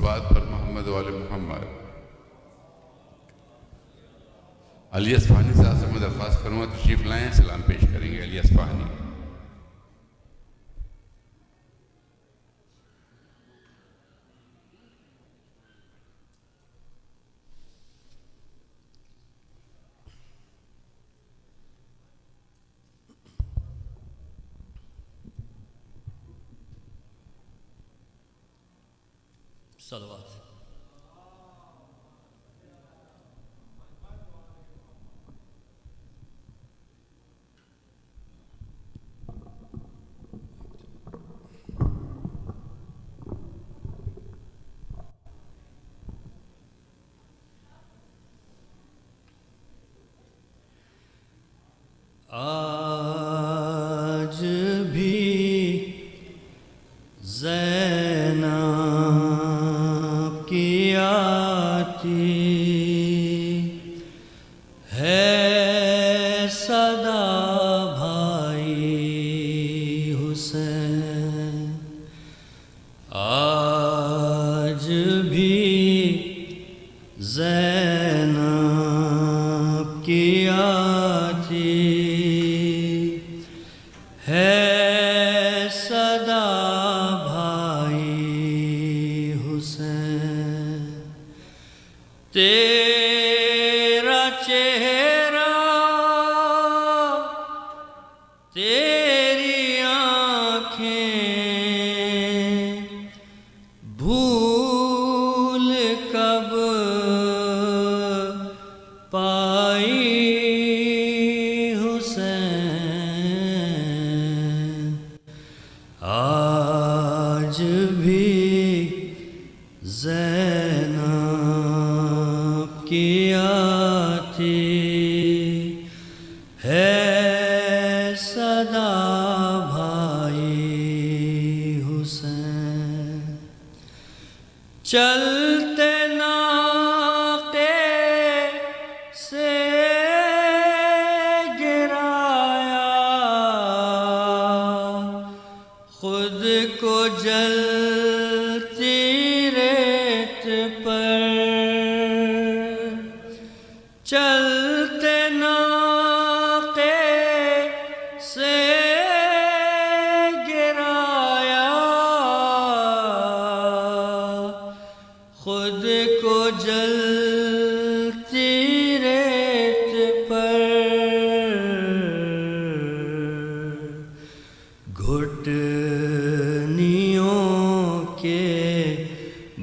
صلوات پر محمد وآل محمد۔ علی اصفہانی صاحب سے میں درخواست کروں گا تشریف لائیں، سلام پیش کریں گے علی اصفہانی۔ صلوات۔ آج بھی زینب کی آتی ہے صدا بھائی حسین، آج بھی زینب کی آتی ہے صدا بھائی حسین، تیرا چہرہ تیری آنکھیں بھول کب پائی حسین، آج بھی زینب کی آتی ہے صدا بھائی حسین، چلتے ناقے سے گرایا، خود کو جلتی ریت پر، چلتے ناقے سے گرایا، خود کو جلتی ریت پر، گھٹنیوں کے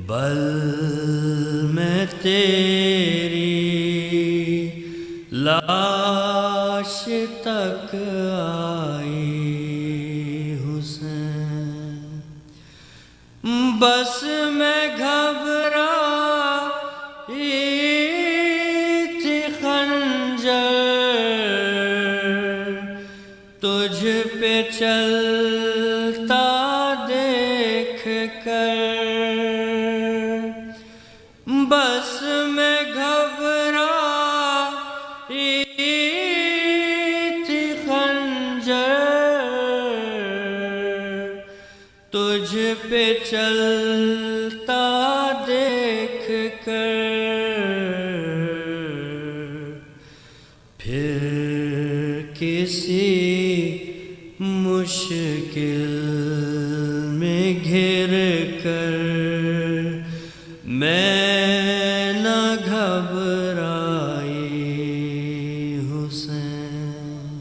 بل میں تیری لاش تک آئی حسین، بس میں گھبرائی تھی خنجر تجھ پہ چلتا دیکھ کر، بس میں گھبرائی تھی خنجر تجھ پہ چلتا دیکھ کر، پھر کسی مشکل میں گھر کر میں نہ گھبرائی حسین،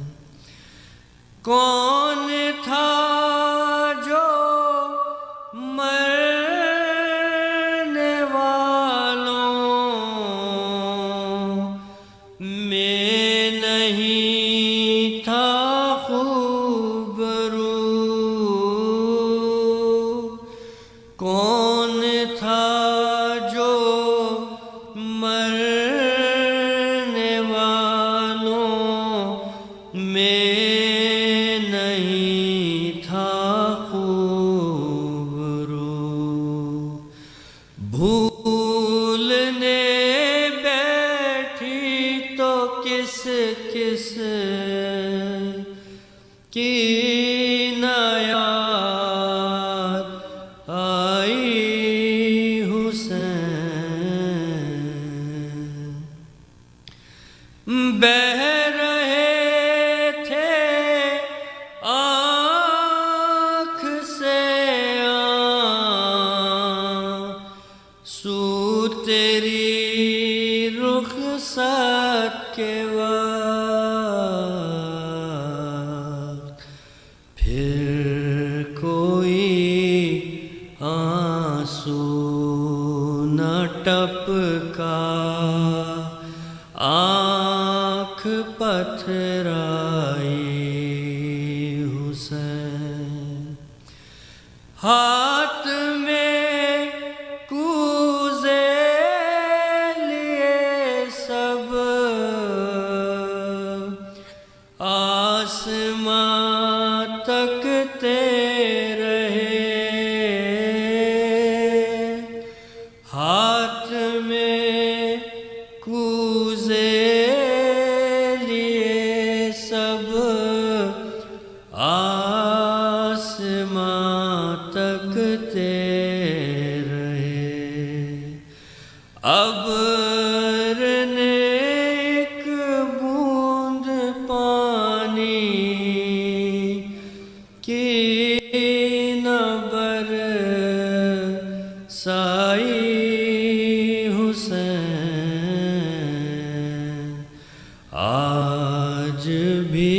کون تھا جو مرنے والوں میں نہیں تھا خوبرو، کون تھا جو مرنے والوں میں نہیں تھا خوبرو، بھولنے بیٹھی تو کس کس کی نہ یاد آئی حسین، تیری رخصت کے وقت پھر کوئی آنسو نہ ٹپکا، آنکھ پتھرائی حسین، ہاتھ میں کوزے لیے سب آسمان تکتے رہے، ہاتھ میں کوزے لیے سب آسمان تکتے رہے، ابر نے ایک بوند پانی کی نہ برسائی حسین، آج بھی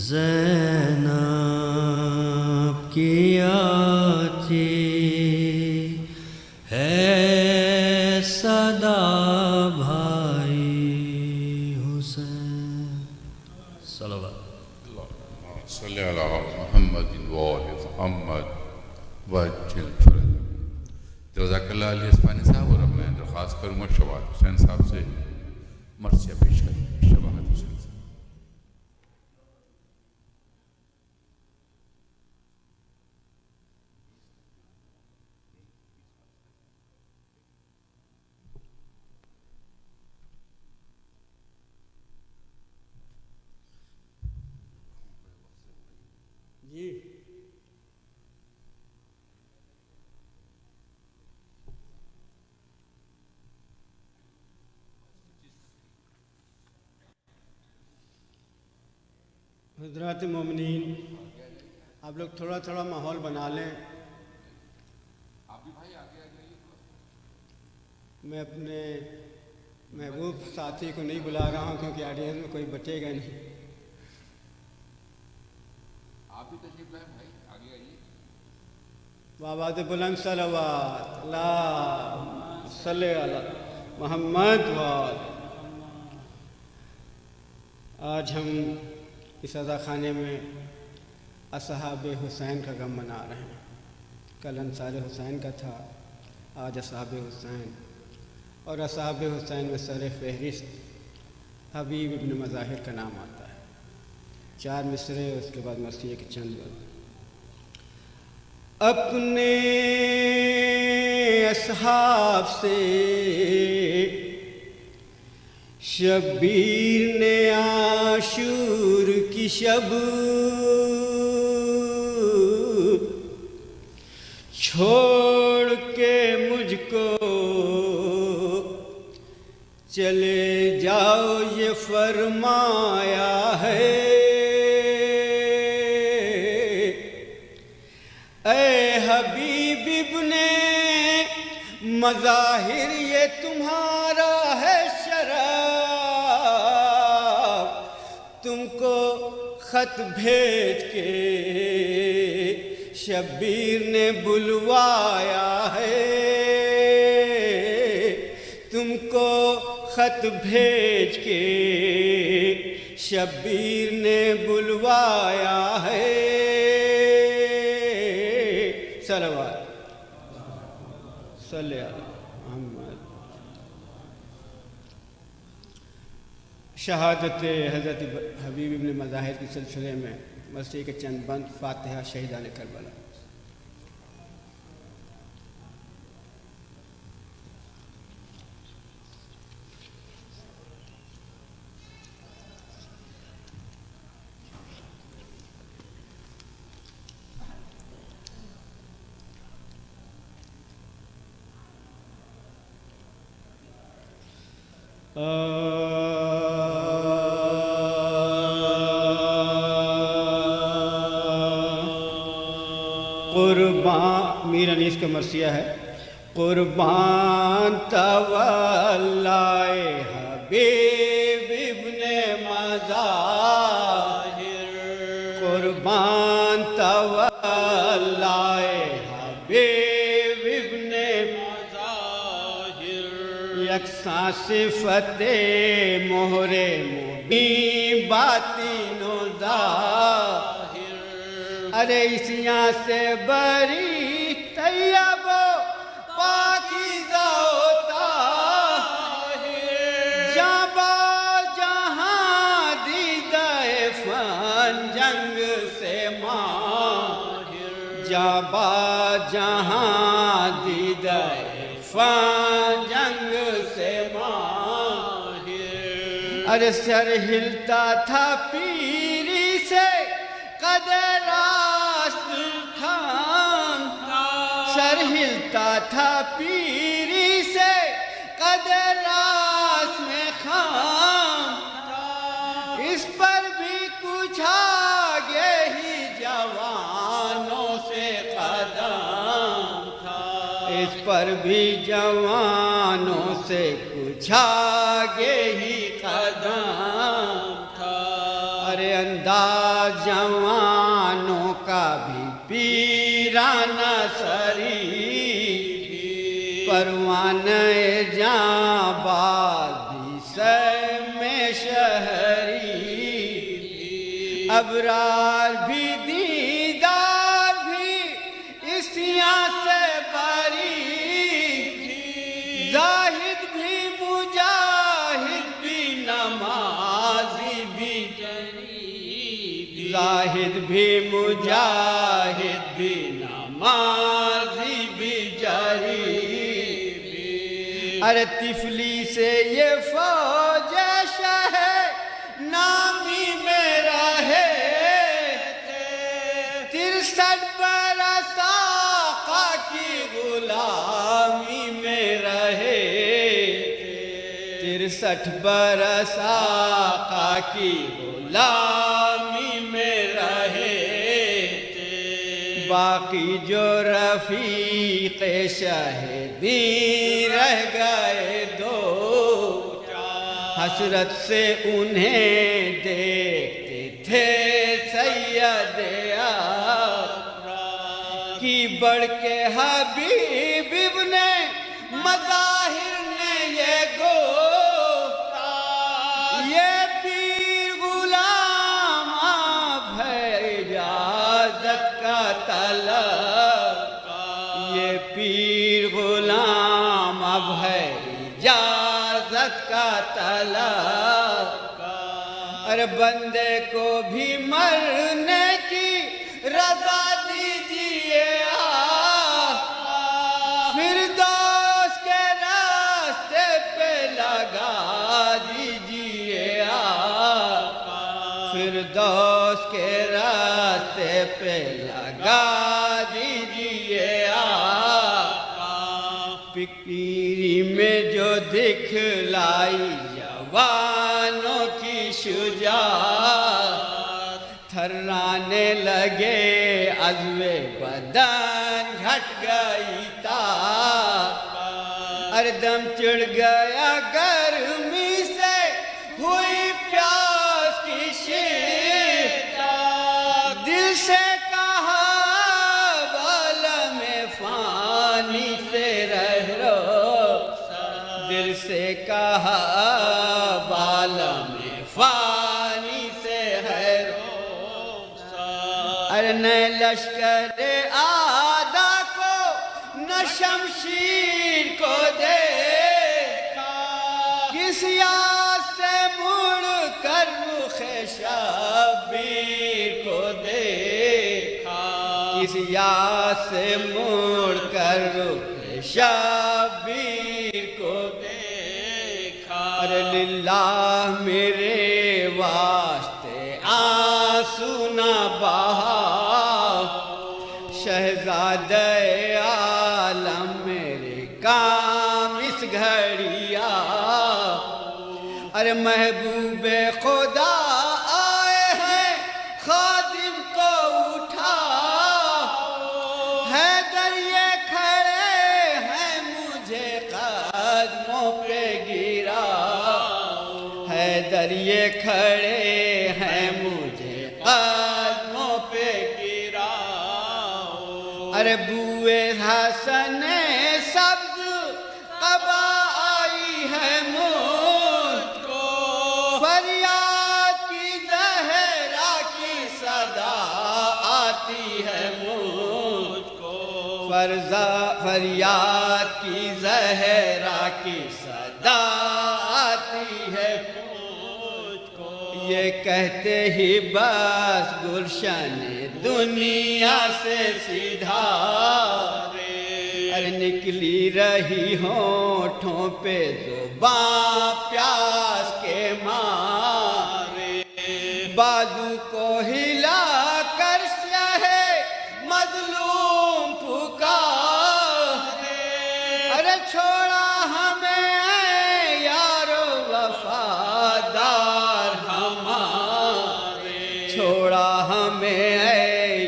زینب کی آتی ہے صدا بھائی حسین، صلوات صلی علی محمد وآل محمد وجل فرج۔ جزاک اللہ علی اسفانی صاحب، اور اب میں درخواست کروں گا شواہد حسین صاحب سے مرثیہ پیش کریں۔ شواہد حسین صاحب۔ جی حضرات مومنین، آپ لوگ تھوڑا تھوڑا ماحول بنا لیں۔ میں اپنے محبوب ساتھی کو نہیں بلا رہا ہوں کیونکہ آڈینس میں کوئی بچے گا نہیں۔ آپ بھی تشریف لائیں بھائی، آگے آئیے۔ بآواز بلند صلوات، اللہم صلی علی محمد وآل۔ آج ہم اس عزا خانے میں اصحاب حسین کا غم منا رہے ہیں۔ کل انصار حسین کا تھا، آج اصحاب حسین، اور اصحاب حسین میں سر فہرست حبیب ابن مظاہر کا نام آتا ہے۔ 4 مصرے، اس کے بعد مرثیے کے چند بند۔ اپنے اصحاب سے شبیر نے عاشور کی شب چھوڑ کے مجھ کو چلے جاؤ یہ فرمایا ہے۔ اے حبیب ابن مظاہر یہ تمہارا ہے شرف، تم کو خط بھیج کے شبیر نے بلوایا ہے، تم کو خط بھیج کے شبیر نے بلوایا ہے۔ صلوات صلی علی محمد۔ شہادت حضرت حبیب ابن مظاہر کے سلسلے میں مرثیے کے چند بند۔ فاتحہ شہیدان کربلا۔ قربان میر انیس کا مرثیہ ہے۔ قربان تولائے حبیب ابن مظاہر، قربان تولائے حبیب ابن مظاہر، یکساں صفت مہر مبین باطن و ظاہر، ارے اسیاں سے بری طیب و پاکیزہ ہوتا ہے، جاں جہاں دیدہ فن جنگ سے ماہر، جاں جہاں دیدہ فن جنگ سے ماہر، ارے سر ہلتا تھا پیری سے قدر راست کھان، سر ہلتا تھا پیری سے قدر راست میں خام، اس پر بھی کچھ آگے ہی جوانوں سے قدم تھا، اس پر بھی جوانوں سے کچھ آگے ہی قدم تھا، ارے انداز جوانوں کا بھی پیرانہ سری، پروانہ جاں باز بھی سر میں شہری، ابرار بھی دیدار بھی اسیاں سے بری، زاہد بھی مجاہد بھی نمازی بھی جری، زاہد بھی مجاہد بھی نمازی بھی جری، ارے طفلی سے یہ فوج شہ نامی میں رہے، 63 برس آقا کی غلامی میں رہے، 63 برس آقا کی غلامی میں رہے، باقی جو رفیق شہیدی رہ گئے دو، حسرت سے انہیں دیکھتے تھے سید اقرا کی، بڑھ کے حبیب ابن مظاہر نے یہ گفتا، یہ پیر غلام اب ہے اجازت کا طلب، یہ پیر غلام اب ہے اجازت کا طلب، ارے بندے کو بھی مرنے کی رضا دیجیے، فردوس کے راستے پہ لگا دیجیے، فردوس کے راستے پہ لگا دیجیے، پیری میں جو دکھلائی جوانوں کی شجاعت، تھرانے لگے عزم بدن گھٹ گئی طاقت، ارے دم چڑھ گیا گرمی سے ہوئی پیاس کی شدت، دل سے کہا عالم فانی سے رہ رو، دل سے کہا عالم فانی سے ہے رو، ارے نہ لشکر آدھا کو نہ شمشیر کو دیکھا، کس یاد سے مڑ کر رخ شبیر کو دیکھا، کس یاد سے مڑ کر رخ شبیر کو دیکھا، ارے للہ میرے واسطے آنسو نہ بہا، شہزادہ عالم میرے کام اس گھڑی آ، ارے محبوب خدا آئے ہیں خادم کو اٹھا، حیدر یہ کھڑے ہیں کھڑے ہیں مجھے قدموں پہ گراؤ، ارے بوئے حسن سبز قبا آئی ہے مجھ کو، فریاد کی زہرا کی صدا آتی ہے مجھ کو، فریاد کی زہرا کی صدا آتی ہے مجھ کو، یہ کہتے ہی بس گلشن دنیا سے سیدھا ارے نکلی رہی ہونٹوں پہ زباں پیاس کے مارے، بازو کو ہلا کر سیاہ مظلوم پکارے، ارے چھوڑا ہمیں اے یارو وفادار ہمارے، چھوڑا ہمیں اے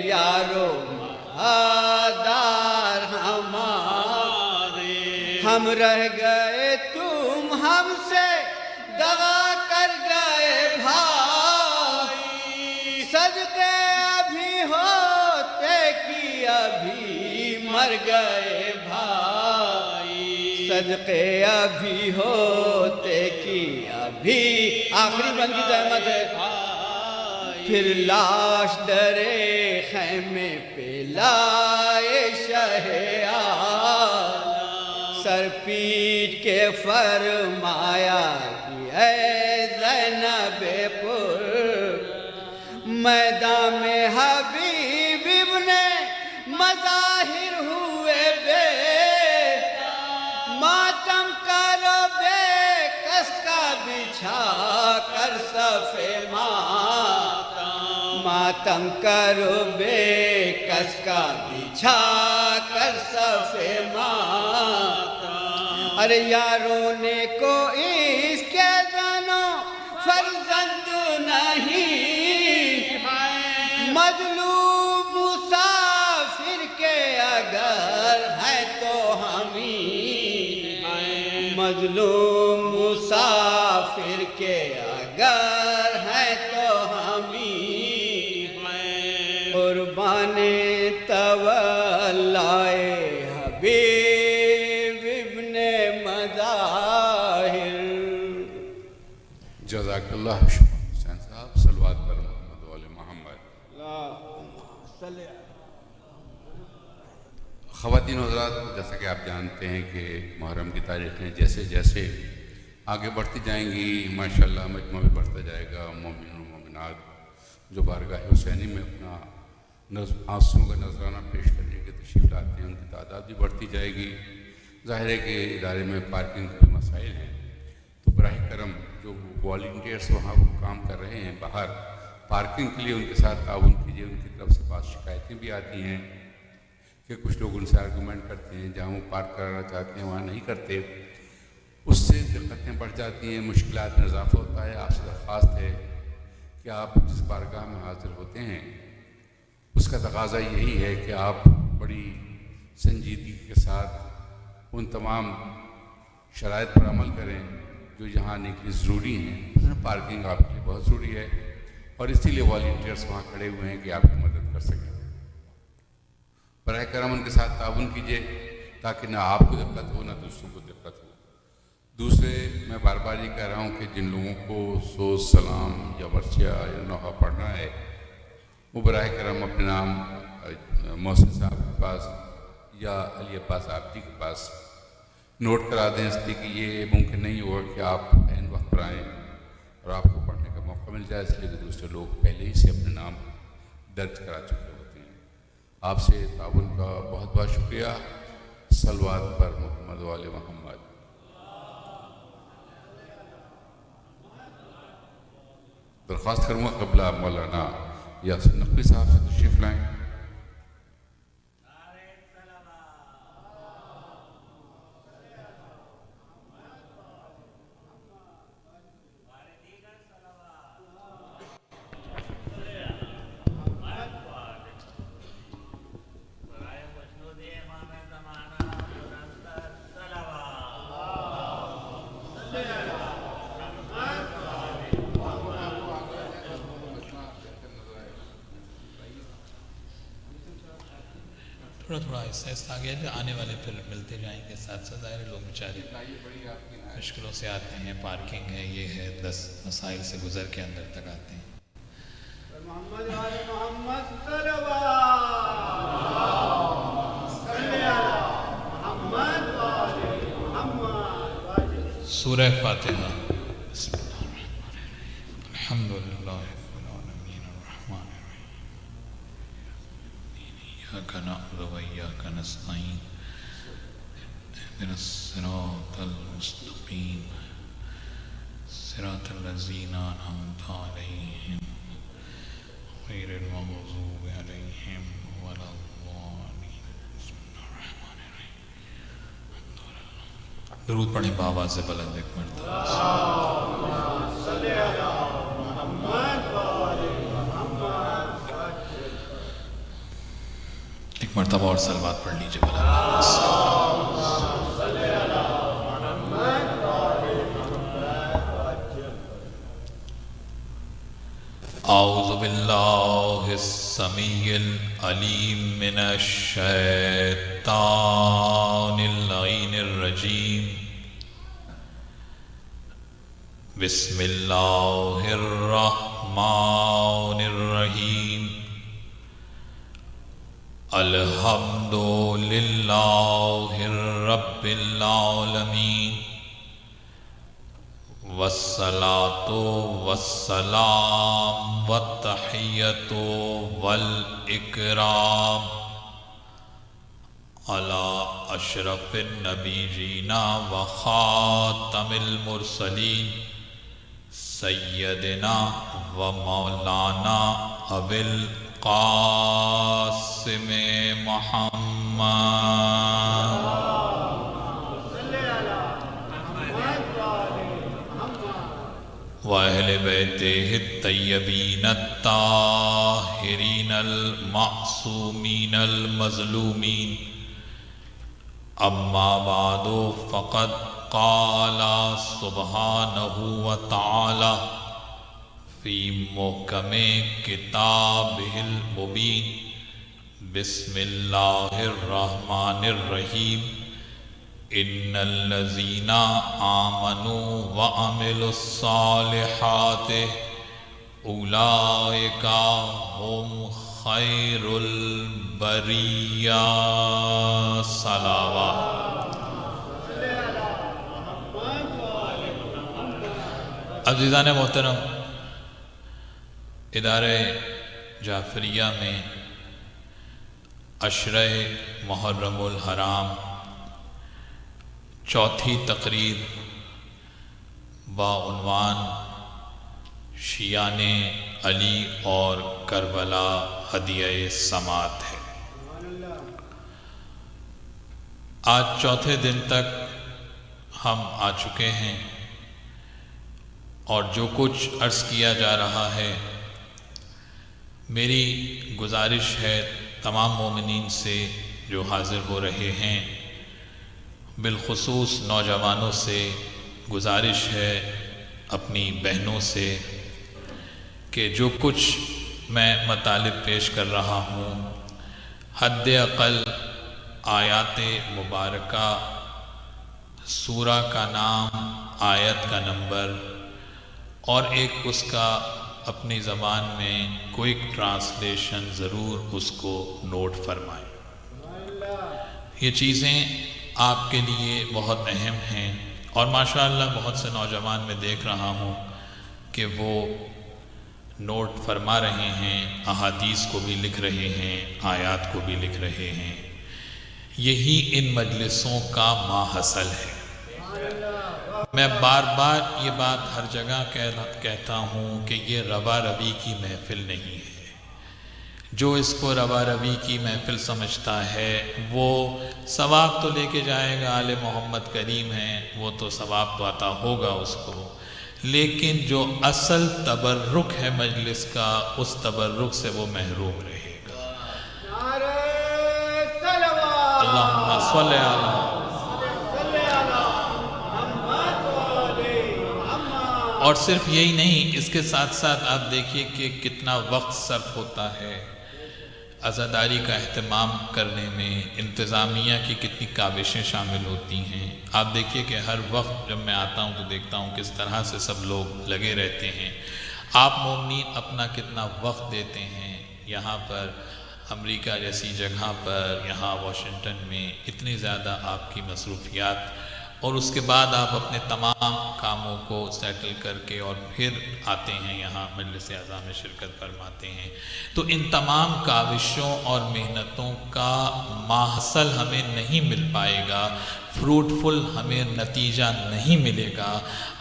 یارو وفادار ہمارے، ہم رہ گئے تم ہم سے دغا کر گئے بھائی، صدقے ابھی ہوتے کی ابھی مر گئے بھائی، صدقے ابھی ہوتے کی ابھی آخری بند کی زحمت ہے، پھر لاش درے خیمے پہ لائے شہ عالم، سر پیٹ کے فرمایا کہ اے زینب پر، میدان میں حبیب ابن مظاہر ہوئے بے، ماتم کرو بے کس کا بچھا کر صفِ ماتم کرو بے کس کا بچھا کر صفِ ماتم، ارے یاروں نے کوئی اس کے زنوں فرزند نہیں، مظلوم مسافر کے اگر ہے تو ہمیں، مظلوم مسافر کے اگر ہے تو ہمیں، قربان تولائے حبیب ابن مظاہر۔ جزاک اللہ حسین صاحب، صلوات پر محمد و آل محمد۔ خواتین و حضرات، جیسا کہ آپ جانتے ہیں کہ محرم کی تاریخیں جیسے جیسے آگے بڑھتی جائیں گی، ماشاءاللہ مجمع بھی بڑھتا جائے گا، مومنین و مومنات جو بارگاہ حسینی میں اپنا آنسوؤں کا نذرانہ پیش کرنے کے تشریف لاتے ہیں، ان کی تعداد بھی بڑھتی جائے گی۔ ظاہر ہے کہ ادارے میں پارکنگ کے مسائل ہیں، تو براہ کرم جو والنٹیئرس وہاں کام کر رہے ہیں باہر پارکنگ کے لیے، ان کے ساتھ تعاون کیجیے۔ ان کی طرف سے بعض شکایتیں بھی آتی ہیں کہ کچھ لوگ ان سے آرگومنٹ کرتے ہیں، جہاں وہ پارک کرانا چاہتے ہیں وہاں نہیں کرتے، اس سے دقتیں بڑھ جاتی ہیں، مشکلات میں اضافہ ہوتا ہے۔ آپ سے درخواست ہے کہ آپ جس بارگاہ میں حاضر ہوتے ہیں اس کا تقاضا یہی ہے کہ آپ بڑی سنجیدگی کے ساتھ ان تمام شرائط پر عمل کریں جو یہاں آنے کے لیے ضروری ہیں۔ مثلا پارکنگ آپ کے لیے بہت ضروری ہے، اور اسی لیے والنٹیئرس وہاں کھڑے ہوئے ہیں کہ آپ کی مدد کر سکیں۔ براہ کرم ان کے ساتھ تعاون کیجیے تاکہ نہ آپ کو دقت ہو نہ دوسروں کو دقت ہو۔ دوسرے، میں بار بار یہ کہہ رہا ہوں کہ جن لوگوں کو سوز سلام یا ورثیہ یا نوحہ پڑھنا ہے، وہ براہ کرم اپنے نام محسن صاحب کے پاس یا علی عباس صاحب جی کے پاس نوٹ کرا دیں، اس لیے کہ یہ ممکن نہیں ہوگا کہ آپ عین وقت پر آئیں اور آپ کو پڑھنے کا موقع مل جائے، اس لیے کہ دوسرے لوگ پہلے ہی سے اپنے نام درج کرا چکے ہوتے ہیں۔ آپ سے تعاون کا بہت بہت شکریہ۔ صلوات پر محمد و آل محمد۔ درخواست کروں گا قبلہ مولانا یاسر نقوی صاحب سے تشریف لائیں۔ تھوڑا تھوڑا آہستہ آہستہ آ گیا جو آنے والے پھر ملتے جائیں گے ساتھ ساتھ. ظاہر لوگ بیچارے مشکلوں سے آتے ہیں، پارکنگ ہے، یہ ہے، 10 مسائل سے گزر کے اندر تک آتے ہیں. محمد آل محمد سورہ فاتحہ. بسم اللہ الرحمن الرحیم. الحمدللہ رب العالمین الرحمن الرحیم ایاک نعبد و ایاک نستعین اهدنا الصراط المستقیم صراط الذین انعمت علیہم غیر المغضوب علیہم ولا الضالین. بسم اللہ الرحمن الرحیم. درود پڑھیں بابا سے بلند ایک مرتبہ. ایک مرتبہ اور صلوات پڑھ لیجئے اعوذ باللہ السمیع العلیم من الشیطان اللعین الرجیم. بسم اللہ الرحمن الرحیم. الحمد للہ رب العالمین والصلاة والسلام والتحیۃ والاکرام علی اشرف النبیین وخاتم المرسلین سیدنا و مولانا ابی القاسم محمد وَأَهْلِ بَيْتِهِ الطَّيِّبِينَ الطَّاهِرِينَ الْمَعْصُومِينَ الْمَظْلُومِينَ. أَمَّا بَعْدُ فَقَدْ قَالَ سُبْحَانَهُ وَتَعَالَى فِي مُحْكَمِ كِتَابِهِ الْمُبِينِ. بسم الله الرحمن الرحيم. ان الذين آمنوا وعملوا الصالحات اولئك هم خير البرية. صلوات. عزیزان محترم، ادارہ جعفریہ میں عشرہ محرم الحرام چوتھی تقریر بعنوان شیعان علی اور کربلا ہدیہ سماعت ہے. آج چوتھے دن تک ہم آ چکے ہیں اور جو کچھ عرض کیا جا رہا ہے، میری گزارش ہے تمام مومنین سے جو حاضر ہو رہے ہیں، بالخصوص نوجوانوں سے گزارش ہے، اپنی بہنوں سے، کہ جو کچھ میں مطالب پیش کر رہا ہوں حد اقل آیات مبارکہ، سورہ کا نام، آیت کا نمبر اور ایک اس کا اپنی زبان میں کوئک ٹرانسلیشن ضرور اس کو نوٹ فرمائیں. یہ چیزیں آپ کے لیے بہت اہم ہیں اور ماشاءاللہ بہت سے نوجوان میں دیکھ رہا ہوں کہ وہ نوٹ فرما رہے ہیں، احادیث کو بھی لکھ رہے ہیں، آیات کو بھی لکھ رہے ہیں. یہی ان مجلسوں کا ماحصل ہے. میں بار بار یہ بات ہر جگہ کہتا ہوں کہ یہ روا روی کی محفل نہیں ہے. جو اس کو روا روی کی محفل سمجھتا ہے وہ ثواب تو لے کے جائے گا، آل محمد کریم ہیں، وہ تو ثواب تو عطا ہوگا اس کو، لیکن جو اصل تبرک ہے مجلس کا، اس تبرک سے وہ محروم رہے گا. اللہم صلی علی. اور صرف یہی نہیں، اس کے ساتھ ساتھ آپ دیکھیے کہ کتنا وقت صرف ہوتا ہے. عزاداری کا اہتمام کرنے میں انتظامیہ کی کتنی کاوشیں شامل ہوتی ہیں۔ آپ دیکھیے کہ ہر وقت جب میں آتا ہوں تو دیکھتا ہوں کس طرح سے سب لوگ لگے رہتے ہیں۔ آپ مومنین اپنا کتنا وقت دیتے ہیں یہاں پر امریکہ جیسی جگہ پر، یہاں واشنگٹن میں اتنی زیادہ آپ کی مصروفیات، اور اس کے بعد آپ اپنے تمام کاموں کو سیٹل کر کے اور پھر آتے ہیں یہاں مجلس اعزاء میں شرکت فرماتے ہیں۔ تو ان تمام کاوشوں اور محنتوں کا محصل ہمیں نہیں مل پائے گا، فروٹفل ہمیں نتیجہ نہیں ملے گا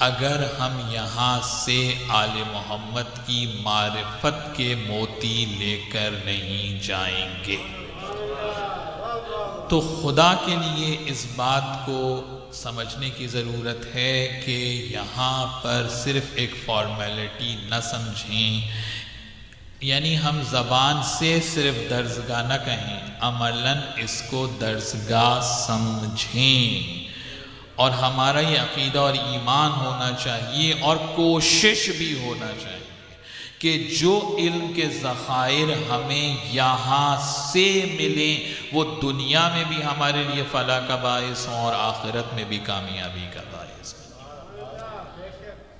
اگر ہم یہاں سے آل محمد کی معرفت کے موتی لے کر نہیں جائیں گے۔ تو خدا کے لیے اس بات کو سمجھنے کی ضرورت ہے کہ یہاں پر صرف ایک فارمیلٹی نہ سمجھیں، یعنی ہم زبان سے صرف درسگاہ نہ کہیں، عملاً اس کو درسگاہ سمجھیں، اور ہمارا یہ عقیدہ اور ایمان ہونا چاہیے اور کوشش بھی ہونا چاہیے کہ جو علم کے ذخائر ہمیں یہاں سے ملیں وہ دنیا میں بھی ہمارے لیے فلاح کا باعث ہوں اور آخرت میں بھی کامیابی کا باعث ہوں۔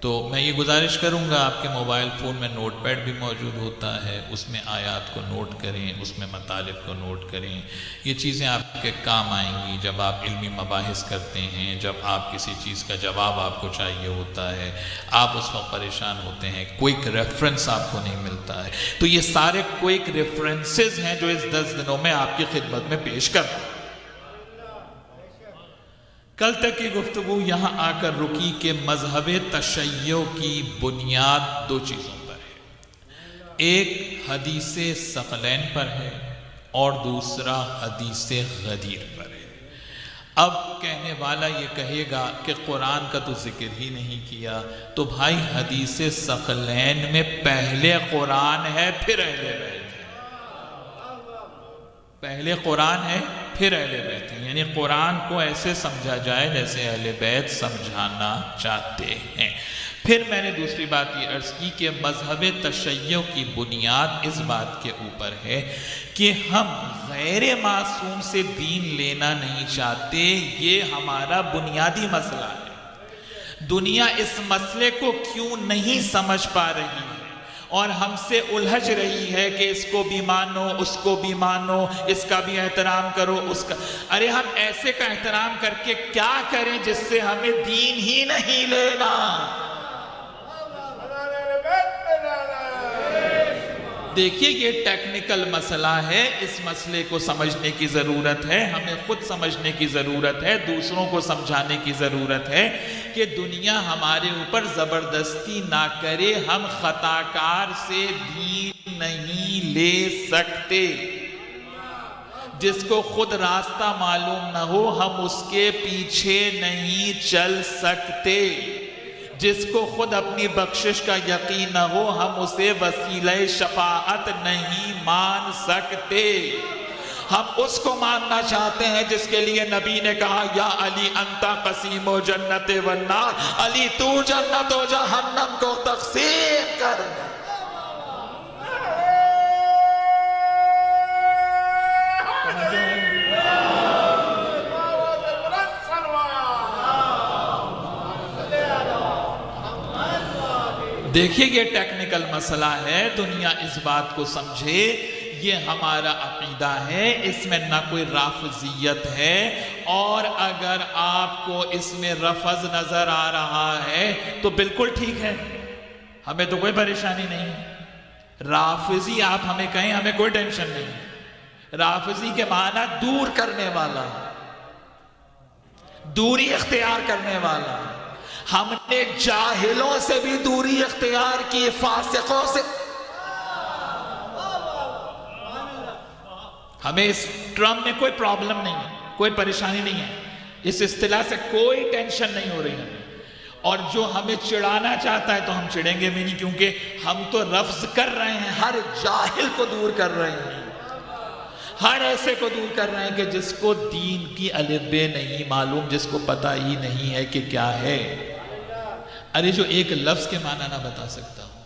تو میں یہ گزارش کروں گا، آپ کے موبائل فون میں نوٹ پیڈ بھی موجود ہوتا ہے، اس میں آیات کو نوٹ کریں، اس میں مطالب کو نوٹ کریں۔ یہ چیزیں آپ کے کام آئیں گی جب آپ علمی مباحث کرتے ہیں، جب آپ کسی چیز کا جواب آپ کو چاہیے ہوتا ہے، آپ اس وقت پریشان ہوتے ہیں، کوئک ریفرنس آپ کو نہیں ملتا ہے۔ تو یہ سارے کوئک ریفرنسز ہیں جو اس 10 دنوں میں آپ کی خدمت میں پیش کر رہا ہوں۔ کل تک کی گفتگو یہاں آ کر رکی کہ مذہب تشیع کی بنیاد 2 چیزوں پر ہے، ایک حدیث ثقلین پر ہے اور دوسرا حدیث غدیر پر ہے۔ اب کہنے والا یہ کہے گا کہ قرآن کا تو ذکر ہی نہیں کیا، تو بھائی حدیث ثقلین میں پہلے قرآن ہے پھر اہل بیت ہے، پہلے قرآن ہے پھر اہل بیت ہے، یعنی قرآن کو ایسے سمجھا جائے جیسے اہل بیت سمجھانا چاہتے ہیں۔ پھر میں نے دوسری بات یہ عرض کی کہ مذہب تشیع کی بنیاد اس بات کے اوپر ہے کہ ہم غیر معصوم سے دین لینا نہیں چاہتے، یہ ہمارا بنیادی مسئلہ ہے۔ دنیا اس مسئلے کو کیوں نہیں سمجھ پا رہی ہے اور ہم سے الجھ رہی ہے کہ اس کو بھی مانو، اس کو بھی مانو، اس کا بھی احترام کرو، اس کا، ارے ہم ایسے کا احترام کر کے کیا کریں جس سے ہمیں دین ہی نہیں لینا؟ دیکھیے یہ ٹیکنیکل مسئلہ ہے، اس مسئلے کو سمجھنے کی ضرورت ہے، ہمیں خود سمجھنے کی ضرورت ہے، دوسروں کو سمجھانے کی ضرورت ہے کہ دنیا ہمارے اوپر زبردستی نہ کرے، ہم خطا کار سے دین نہیں لے سکتے۔ جس کو خود راستہ معلوم نہ ہو ہم اس کے پیچھے نہیں چل سکتے، جس کو خود اپنی بخشش کا یقین نہ ہو ہم اسے وسیلہ شفاعت نہیں مان سکتے۔ ہم اس کو ماننا چاہتے ہیں جس کے لیے نبی نے کہا یا علی انتا قسیم و جنت والنار، علی تو جنت و جہنم کو تقسیم کر۔ دیکھیے یہ ٹیکنیکل مسئلہ ہے، دنیا اس بات کو سمجھے، یہ ہمارا عقیدہ ہے، اس میں نہ کوئی رافضیت ہے، اور اگر آپ کو اس میں رفض نظر آ رہا ہے تو بالکل ٹھیک ہے، ہمیں تو کوئی پریشانی نہیں ہے۔ رافضی آپ ہمیں کہیں ہمیں کوئی ٹینشن نہیں، رافضی کے معنی دور کرنے والا، دوری اختیار کرنے والا۔ ہم نے جاہلوں سے بھی دوری اختیار کی، فاسقوں سے۔ ہمیں اس ٹرم میں کوئی پرابلم نہیں ہے، کوئی پریشانی نہیں ہے، اس اصطلاح سے کوئی ٹینشن نہیں ہو رہی ہمیں، اور جو ہمیں چڑھانا چاہتا ہے تو ہم چڑھیں گے بھی نہیں، کیونکہ ہم تو رفض کر رہے ہیں، ہر جاہل کو دور کر رہے ہیں، ہر ایسے کو دور کر رہے ہیں کہ جس کو دین کی الف ب نہیں معلوم، جس کو پتہ ہی نہیں ہے کہ کیا ہے۔ ارے جو ایک لفظ کے معنی نہ بتا سکتا ہوں،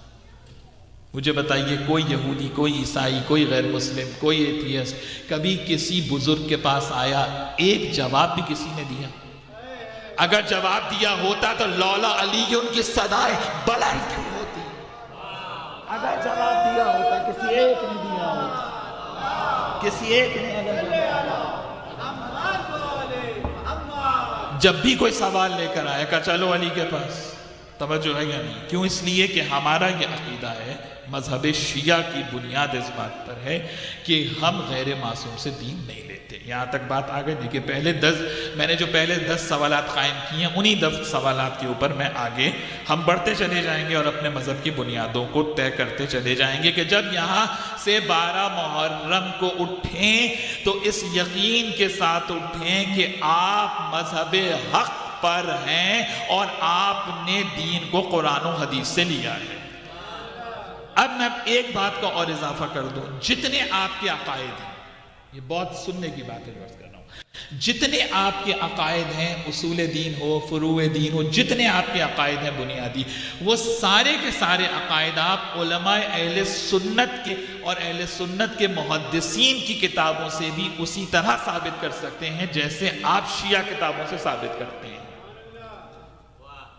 مجھے بتائیے کوئی یہودی، کوئی عیسائی، کوئی غیر مسلم، کوئی ایتھیسٹ کبھی کسی بزرگ کے پاس آیا، ایک جواب بھی کسی نے دیا؟ اگر جواب دیا ہوتا تو لولا علی ان کی صدائیں بلند کیوں ہوتی؟ اگر جواب دیا ہوتا، کسی ایک نے دیا ہوتا، کسی ایک نے اگر جب بھی کوئی سوال لے کر آیا کہ چلو علی کے پاس، توجہ ہے یا نہیں؟ کیوں؟ اس لیے کہ ہمارا یہ عقیدہ ہے، مذہب شیعہ کی بنیاد اس بات پر ہے کہ ہم غیر معصوم سے دین نہیں لیتے۔ یہاں تک بات آ گئی۔ دیکھیے میں نے جو پہلے 10 سوالات قائم کیے ہیں، انہی 10 سوالات کے اوپر میں آگے ہم بڑھتے چلے جائیں گے اور اپنے مذہب کی بنیادوں کو طے کرتے چلے جائیں گے کہ جب یہاں سے 12 محرم کو اٹھیں تو اس یقین کے ساتھ اٹھیں کہ آپ مذہب حق پر ہیں اور آپ نے دین کو قرآن و حدیث سے لیا ہے۔ اب میں ایک بات کا اور اضافہ کر دوں، جتنے آپ کے عقائد ہیں، یہ بہت سننے کی بات ہے جو عرض کر رہا ہوں، جتنے آپ کے عقائد ہیں، اصول دین ہو، فروع دین ہو، جتنے آپ کے عقائد ہیں بنیادی، وہ سارے کے سارے عقائد آپ علماء اہل سنت کے اور اہل سنت کے محدثین کی کتابوں سے بھی اسی طرح ثابت کر سکتے ہیں جیسے آپ شیعہ کتابوں سے ثابت کرتے ہیں۔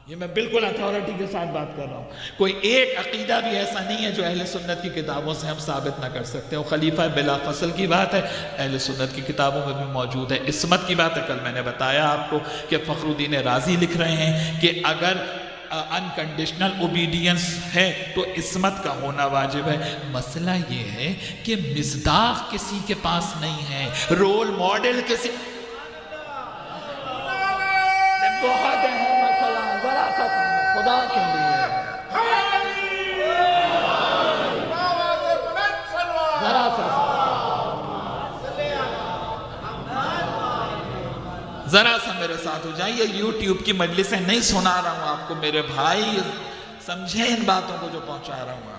یہ میں بالکل اتھارٹی کے ساتھ بات کر رہا ہوں۔ کوئی ایک عقیدہ بھی ایسا نہیں ہے جو اہل سنت کی کتابوں سے ہم ثابت نہ کر سکتے ہیں۔ خلیفہ بلا فصل کی بات ہے، اہل سنت کی کتابوں میں بھی موجود ہے۔ عصمت کی بات ہے، کل میں نے بتایا آپ کو کہ فخر الدین رازی لکھ رہے ہیں کہ اگر انکنڈیشنل اوبیڈینس ہے تو عصمت کا ہونا واجب ہے۔ مسئلہ یہ ہے کہ مصداق کسی کے پاس نہیں ہے، رول ماڈل کسی بہت اہم مسئلہ، ذرا سا خدا کے لیے ذرا سا میرے ساتھ ہو جائیں۔ یہ یوٹیوب کی مجلسیں نہیں سنا رہا ہوں آپ کو میرے بھائی، سمجھیں ان باتوں کو جو پہنچا رہا ہوں آپ۔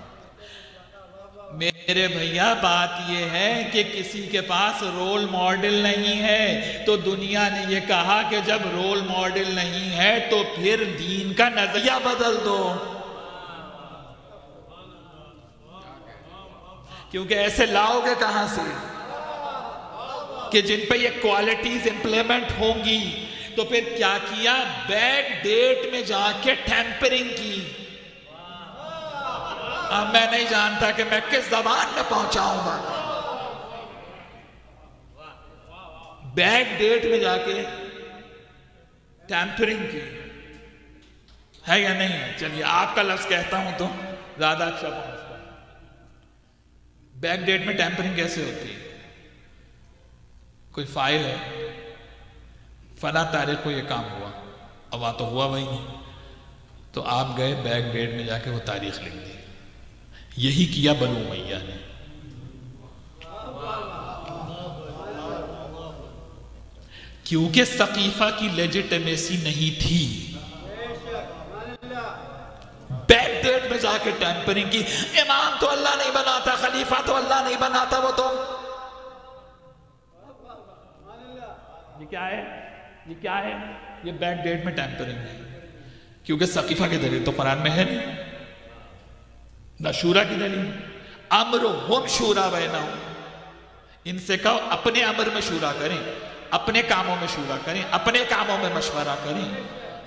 میرے بھیا بات یہ ہے کہ کسی کے پاس رول ماڈل نہیں ہے تو دنیا نے یہ کہا کہ جب رول ماڈل نہیں ہے تو پھر دین کا نظریہ بدل دو، کیونکہ ایسے لاؤ گے کہاں سے کہ جن پہ یہ کوالٹیز امپلیمنٹ ہوں گی؟ تو پھر کیا کیا؟ بیک ڈیٹ میں جا کے ٹیمپرنگ کی۔ اب میں نہیں جانتا کہ میں کس زبان میں پہنچاؤں گا۔ بیک ڈیٹ میں جا کے ٹیمپرنگ کی ہے یا نہیں ہے؟ چلیے آپ کا لفظ کہتا ہوں تو زیادہ اچھا پہنچتا ہے۔ بیک ڈیٹ میں ٹیمپرنگ کیسے ہوتی ہے؟ کوئی فائل ہے، فلاں تاریخ کو یہ کام ہوا، اب تو ہوا وہی نہیں، تو آپ گئے بیک ڈیٹ میں جا کے وہ تاریخ لکھ دی۔ یہی کیا بنو امیہ نے۔ کیونکہ سقیفہ کی لیجیٹمیسی نہیں تھی، بیک ڈیٹ میں جا کے ٹیمپرنگ کی۔ امام تو اللہ نہیں بناتا، خلیفہ تو اللہ نہیں بناتا، وہ تو یہ کیا ہے؟ یہ کیا ہے؟ یہ بیک ڈیٹ میں ٹیمپرنگ ہے۔ کیونکہ سقیفہ کی دلیل تو قرآن میں ہے نہیں، نہ شورا کی دلیل۔ امرہم شورا بینہم، ان سے کہو اپنے امر میں شورا کریں، اپنے کاموں میں شورا کریں، اپنے کاموں میں مشورہ کریں۔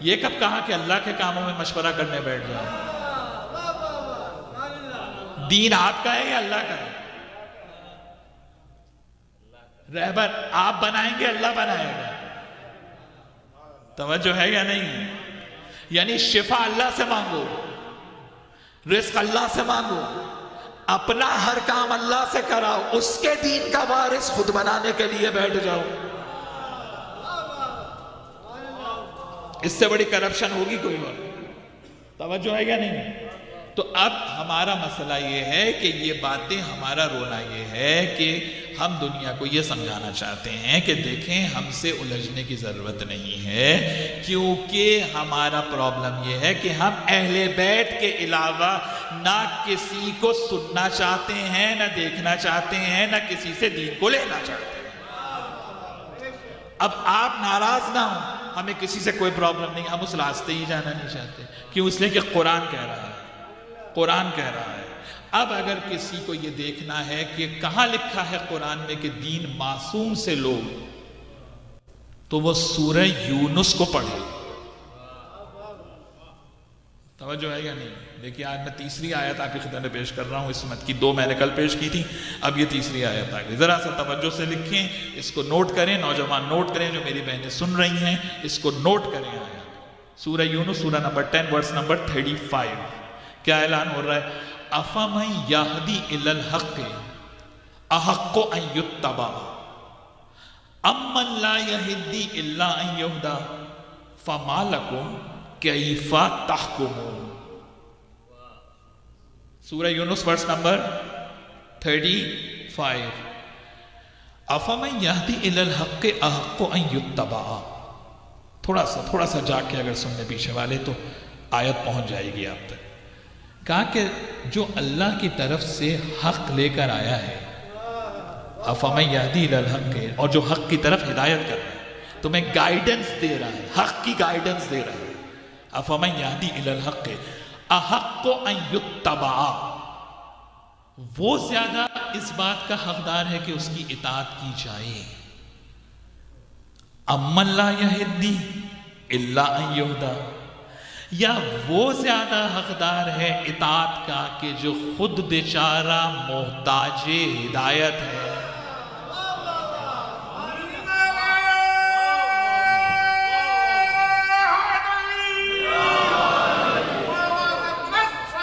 یہ کب کہا کہ اللہ کے کاموں میں مشورہ کرنے بیٹھ جاؤ؟ دین آپ کا ہے یا اللہ کا ہے؟ رہبر آپ بنائیں گے، اللہ بنائے گا؟ توجہ ہے یا نہیں؟ یعنی شفا اللہ سے مانگو، رزق اللہ سے مانگو، اپنا ہر کام اللہ سے کراؤ، اس کے دین کا وارث خود بنانے کے لیے بیٹھ جاؤ۔ اس سے بڑی کرپشن ہوگی کوئی اور؟ توجہ ہے یا نہیں؟ تو اب ہمارا مسئلہ یہ ہے کہ یہ باتیں، ہمارا رونا یہ ہے کہ ہم دنیا کو یہ سمجھانا چاہتے ہیں کہ دیکھیں ہم سے الجھنے کی ضرورت نہیں ہے، کیونکہ ہمارا پرابلم یہ ہے کہ ہم اہل بیت کے علاوہ نہ کسی کو سننا چاہتے ہیں، نہ دیکھنا چاہتے ہیں، نہ کسی سے دین کو لینا چاہتے ہیں۔ اب آپ ناراض نہ ہوں، ہمیں کسی سے کوئی پرابلم نہیں، ہم اس راستے ہی جانا نہیں چاہتے۔ کیوں؟ اس لیے کہ قرآن کہہ رہا ہے، قرآن کہہ رہا ہے اب اگر کسی کو یہ دیکھنا ہے کہ کہاں لکھا ہے قرآن میں کہ دین معصوم سے لو، تو وہ سورہ یونس کو پڑھے. توجہ ہے یا نہیں؟ دیکھیے آج میں تیسری آیت آپ کی خدمت میں پیش کر رہا ہوں. اس مت کی 2 میں نے کل پیش کی تھی، اب یہ تیسری آیت آ گئی. ذرا سا توجہ سے لکھیں، اس کو نوٹ کریں. نوجوان نوٹ کریں، جو میری بہنیں سن رہی ہیں اس کو نوٹ کریں. آیت سورہ یونس، سورہ نمبر 10 ورس نمبر 35. کیا اعلان ہو رہا ہے؟ افمن یہدی الی الحق احق ان یتبع امن لا یہدی الا ان یہدی فما لکم کیف تحکمون. سورہ یونس ورس نمبر 35. افمن یہدی الی الحق احق ان یتبع. تھوڑا سا جا کے اگر سننے پیچھے والے تو آیت پہنچ جائے گی آپ تک. کہا کہ جو اللہ کی طرف سے حق لے کر آیا ہے، افمن یہدی الی الحق، اور جو حق کی طرف ہدایت کر رہا ہے، تمہیں گائیڈنس دے رہا ہے، حق کی گائیڈنس دے رہا ہے. افمن یہدی الی الحق احق ان یتبع، وہ زیادہ اس بات کا حقدار ہے کہ اس کی اطاعت کی جائے. امن لا یہدی الا ان یہدی، یا وہ زیادہ حقدار ہے اطاعت کا کہ جو خود بیچارہ محتاج ہدایت ہے.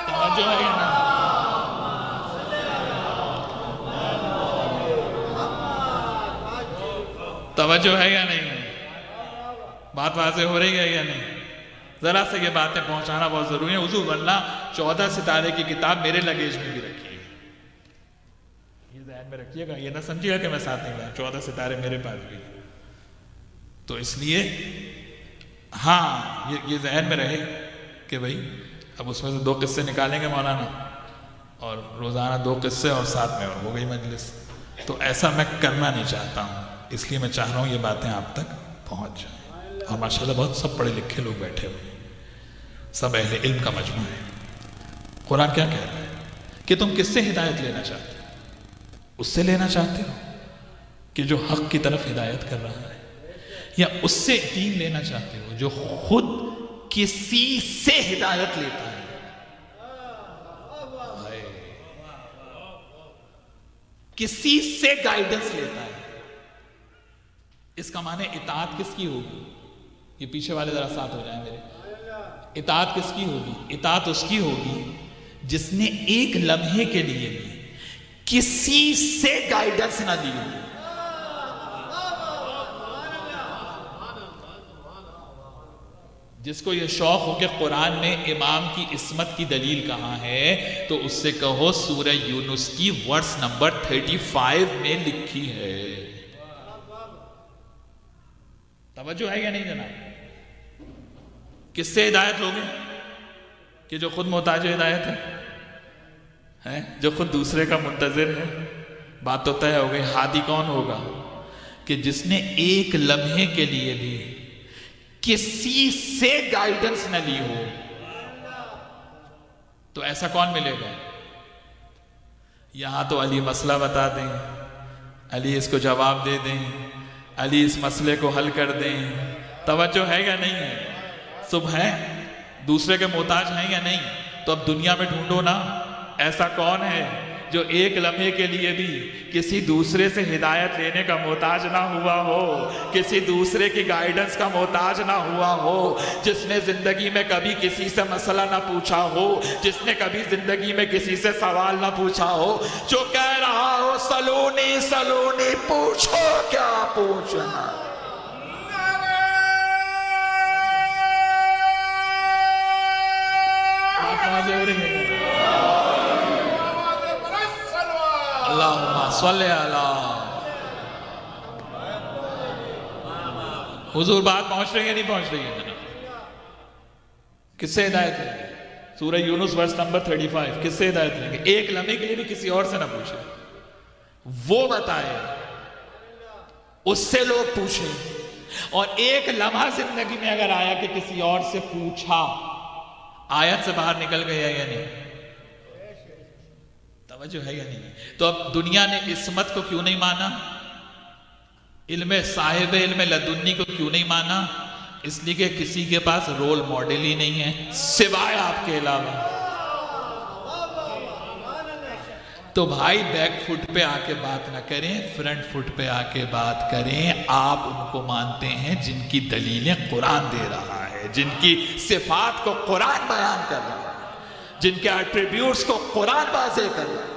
توجہ ہے یا نہیں؟ توجہ ہے یا نہیں؟ بات واضح ہو رہی ہے یا نہیں؟ ذرا سے یہ باتیں پہنچانا بہت ضروری ہے. حضور ورنہ 14 ستارے کی کتاب میرے لگیج میں بھی رکھیے گا، یہ ذہن میں رکھیے گا. یہ نہ سمجھیے گا کہ میں ساتھ نہیں لایا، 14 ستارے میرے پاس بھی. تو اس لیے ہاں یہ ذہن میں رہے کہ بھائی اب اس میں سے 2 قصے نکالیں گے مولانا، اور روزانہ 2 قصے اور ساتھ میں ہو گئی مجلس. تو ایسا میں کرنا نہیں چاہتا ہوں، اس لیے میں چاہ رہا ہوں یہ باتیں آپ تک پہنچ جائیں. اور ماشاءاللہ بہت سب پڑھے لکھے لوگ بیٹھے ہوئے، سب اہل علم کا مجموعہ ہے. قرآن کیا کہہ رہا ہے کہ تم کس سے ہدایت لینا چاہتے ہو؟ اس سے لینا چاہتے ہو کہ جو حق کی طرف ہدایت کر رہا ہے، یا اس سے دین لینا چاہتے ہو جو خود کسی سے ہدایت لیتا ہے؟ کسی سے گائیڈنس لیتا ہے. اس کا معنی اطاعت کس کی ہوگی؟ یہ پیچھے والے ذرا ساتھ ہو جائیں میرے. اطاعت کس کی ہوگی؟ اطاعت اس کی ہوگی جس نے ایک لمحے کے لیے بھی کسی سے گائیڈنس نہ دی ہوگی. جس کو یہ شوق ہو کہ قرآن میں امام کی عصمت کی دلیل کہاں ہے، تو اس سے کہو سورہ یونس کی ورس نمبر 35 میں لکھی ہے. توجہ ہے یا نہیں جناب؟ کس سے ہدایت لوگے؟ کہ جو خود محتاج ہدایت ہے، جو خود دوسرے کا منتظر ہے. بات تو طے ہو گئی. ہادی کون ہوگا؟ کہ جس نے ایک لمحے کے لیے بھی کسی سے گائیڈنس نہ لی ہو. تو ایسا کون ملے گا؟ یہاں تو علی مسئلہ بتا دیں، علی اس کو جواب دے دیں، علی اس مسئلے کو حل کر دیں. توجہ ہے یا نہیں ہے؟ صبح ہے دوسرے کے محتاج ہیں یا نہیں؟ تو اب دنیا میں ڈھونڈو نا، ایسا کون ہے جو ایک لمحے کے لیے بھی کسی دوسرے سے ہدایت لینے کا محتاج نہ ہوا ہو، کسی دوسرے کی گائیڈنس کا محتاج نہ ہوا ہو، جس نے زندگی میں کبھی کسی سے مسئلہ نہ پوچھا ہو، جس نے کبھی زندگی میں کسی سے سوال نہ پوچھا ہو، جو کہہ رہا ہو سلونی سلونی پوچھو کیا پوچھنا. اللہم صلی اللہ. حضور بات پہنچ رہی ہے نہیں پہنچ رہی ہے جناب؟ کس سے ہدایت لیں گے؟ سورہ یونس ورس نمبر 35. کس سے ہدایت لیں گے؟ ایک لمحے کے لیے بھی کسی اور سے نہ پوچھے، وہ بتائے، اس سے لوگ پوچھیں. اور ایک لمحہ زندگی میں اگر آیا کہ کسی اور سے پوچھا، آیت سے باہر نکل گیا یا نہیں؟ توجہ ہے یا نہیں؟ تو اب دنیا نے عصمت کو کیوں نہیں مانا؟ علم صاحب علم لدنی کو کیوں نہیں مانا؟ اس لیے کہ کسی کے پاس رول ماڈل ہی نہیں ہے سوائے آپ کے علاوہ. تو بھائی بیک فٹ پہ آ کے بات نہ کریں، فرنٹ فٹ پہ آ کے بات کریں. آپ ان کو مانتے ہیں جن کی دلیلیں قرآن دے رہا ہے، جن کی صفات کو قرآن بیان کر رہا ہے، جن کے ایٹریبیوٹس کو قرآن واضح کر رہا ہے،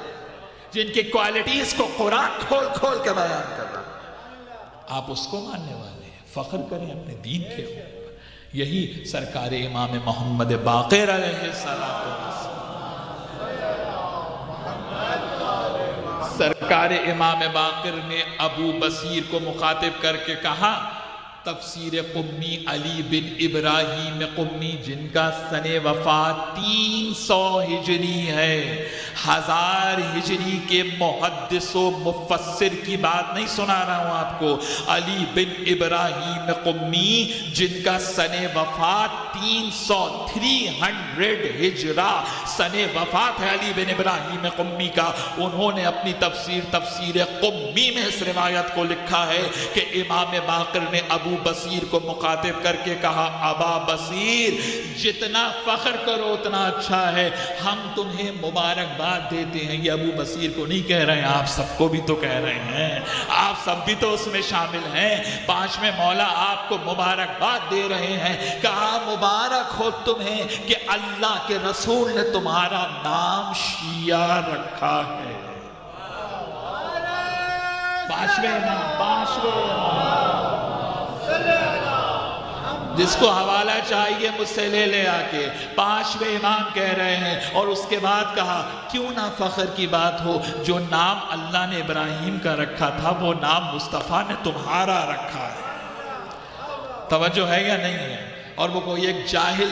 جن کی کوالٹیز کو قرآن کھول کھول کے بیان کر رہا ہے. آپ اس کو ماننے والے ہیں، فخر کریں اپنے دین کے اوپر. یہی سرکار امام محمد باقر علیہ السلام، سرکار امام باقر نے ابو بصیر کو مخاطب کر کے کہا، تفسیر قمی علی بن ابراہیم قمی جن کا سن وفات 300 ہجری ہے، 1000 ہجری کے محدث و مفسر کی بات نہیں سنا رہا ہوں آپ کو. علی بن ابراہیم قمی جن کا سن وفات 300 ہجرہ سن وفات ہے علی بن ابراہیم قمی کا. انہوں نے اپنی تفسیر قمی میں اس روایت کو لکھا ہے کہ امام باقر نے ابو بصیر کو مخاطب کر کے کہا، ابا بصیر جتنا فخر کرو اتنا اچھا ہے، ہم تمہیں مبارکباد دیتے ہیں. یہ ابو بصیر کو نہیں کہہ رہے ہیں، آپ سب کو بھی تو کہہ رہے ہیں، آپ سب بھی تو اس میں شامل ہیں. 5ویں مولا آپ کو مبارکباد دے رہے ہیں. کہا مبارک ہو تمہیں کہ اللہ کے رسول نے تمہارا نام شیعہ رکھا ہے. 5ویں امام جس کو حوالہ چاہیے مجھ سے لے لے آ کے. 5ویں امام کہہ رہے ہیں. اور اس کے بعد کہا کیوں نہ فخر کی بات ہو، جو نام اللہ نے ابراہیم کا رکھا تھا وہ نام مصطفیٰ نے تمہارا رکھا ہے. توجہ ہے یا نہیں ہے؟ اور وہ کوئی ایک جاہل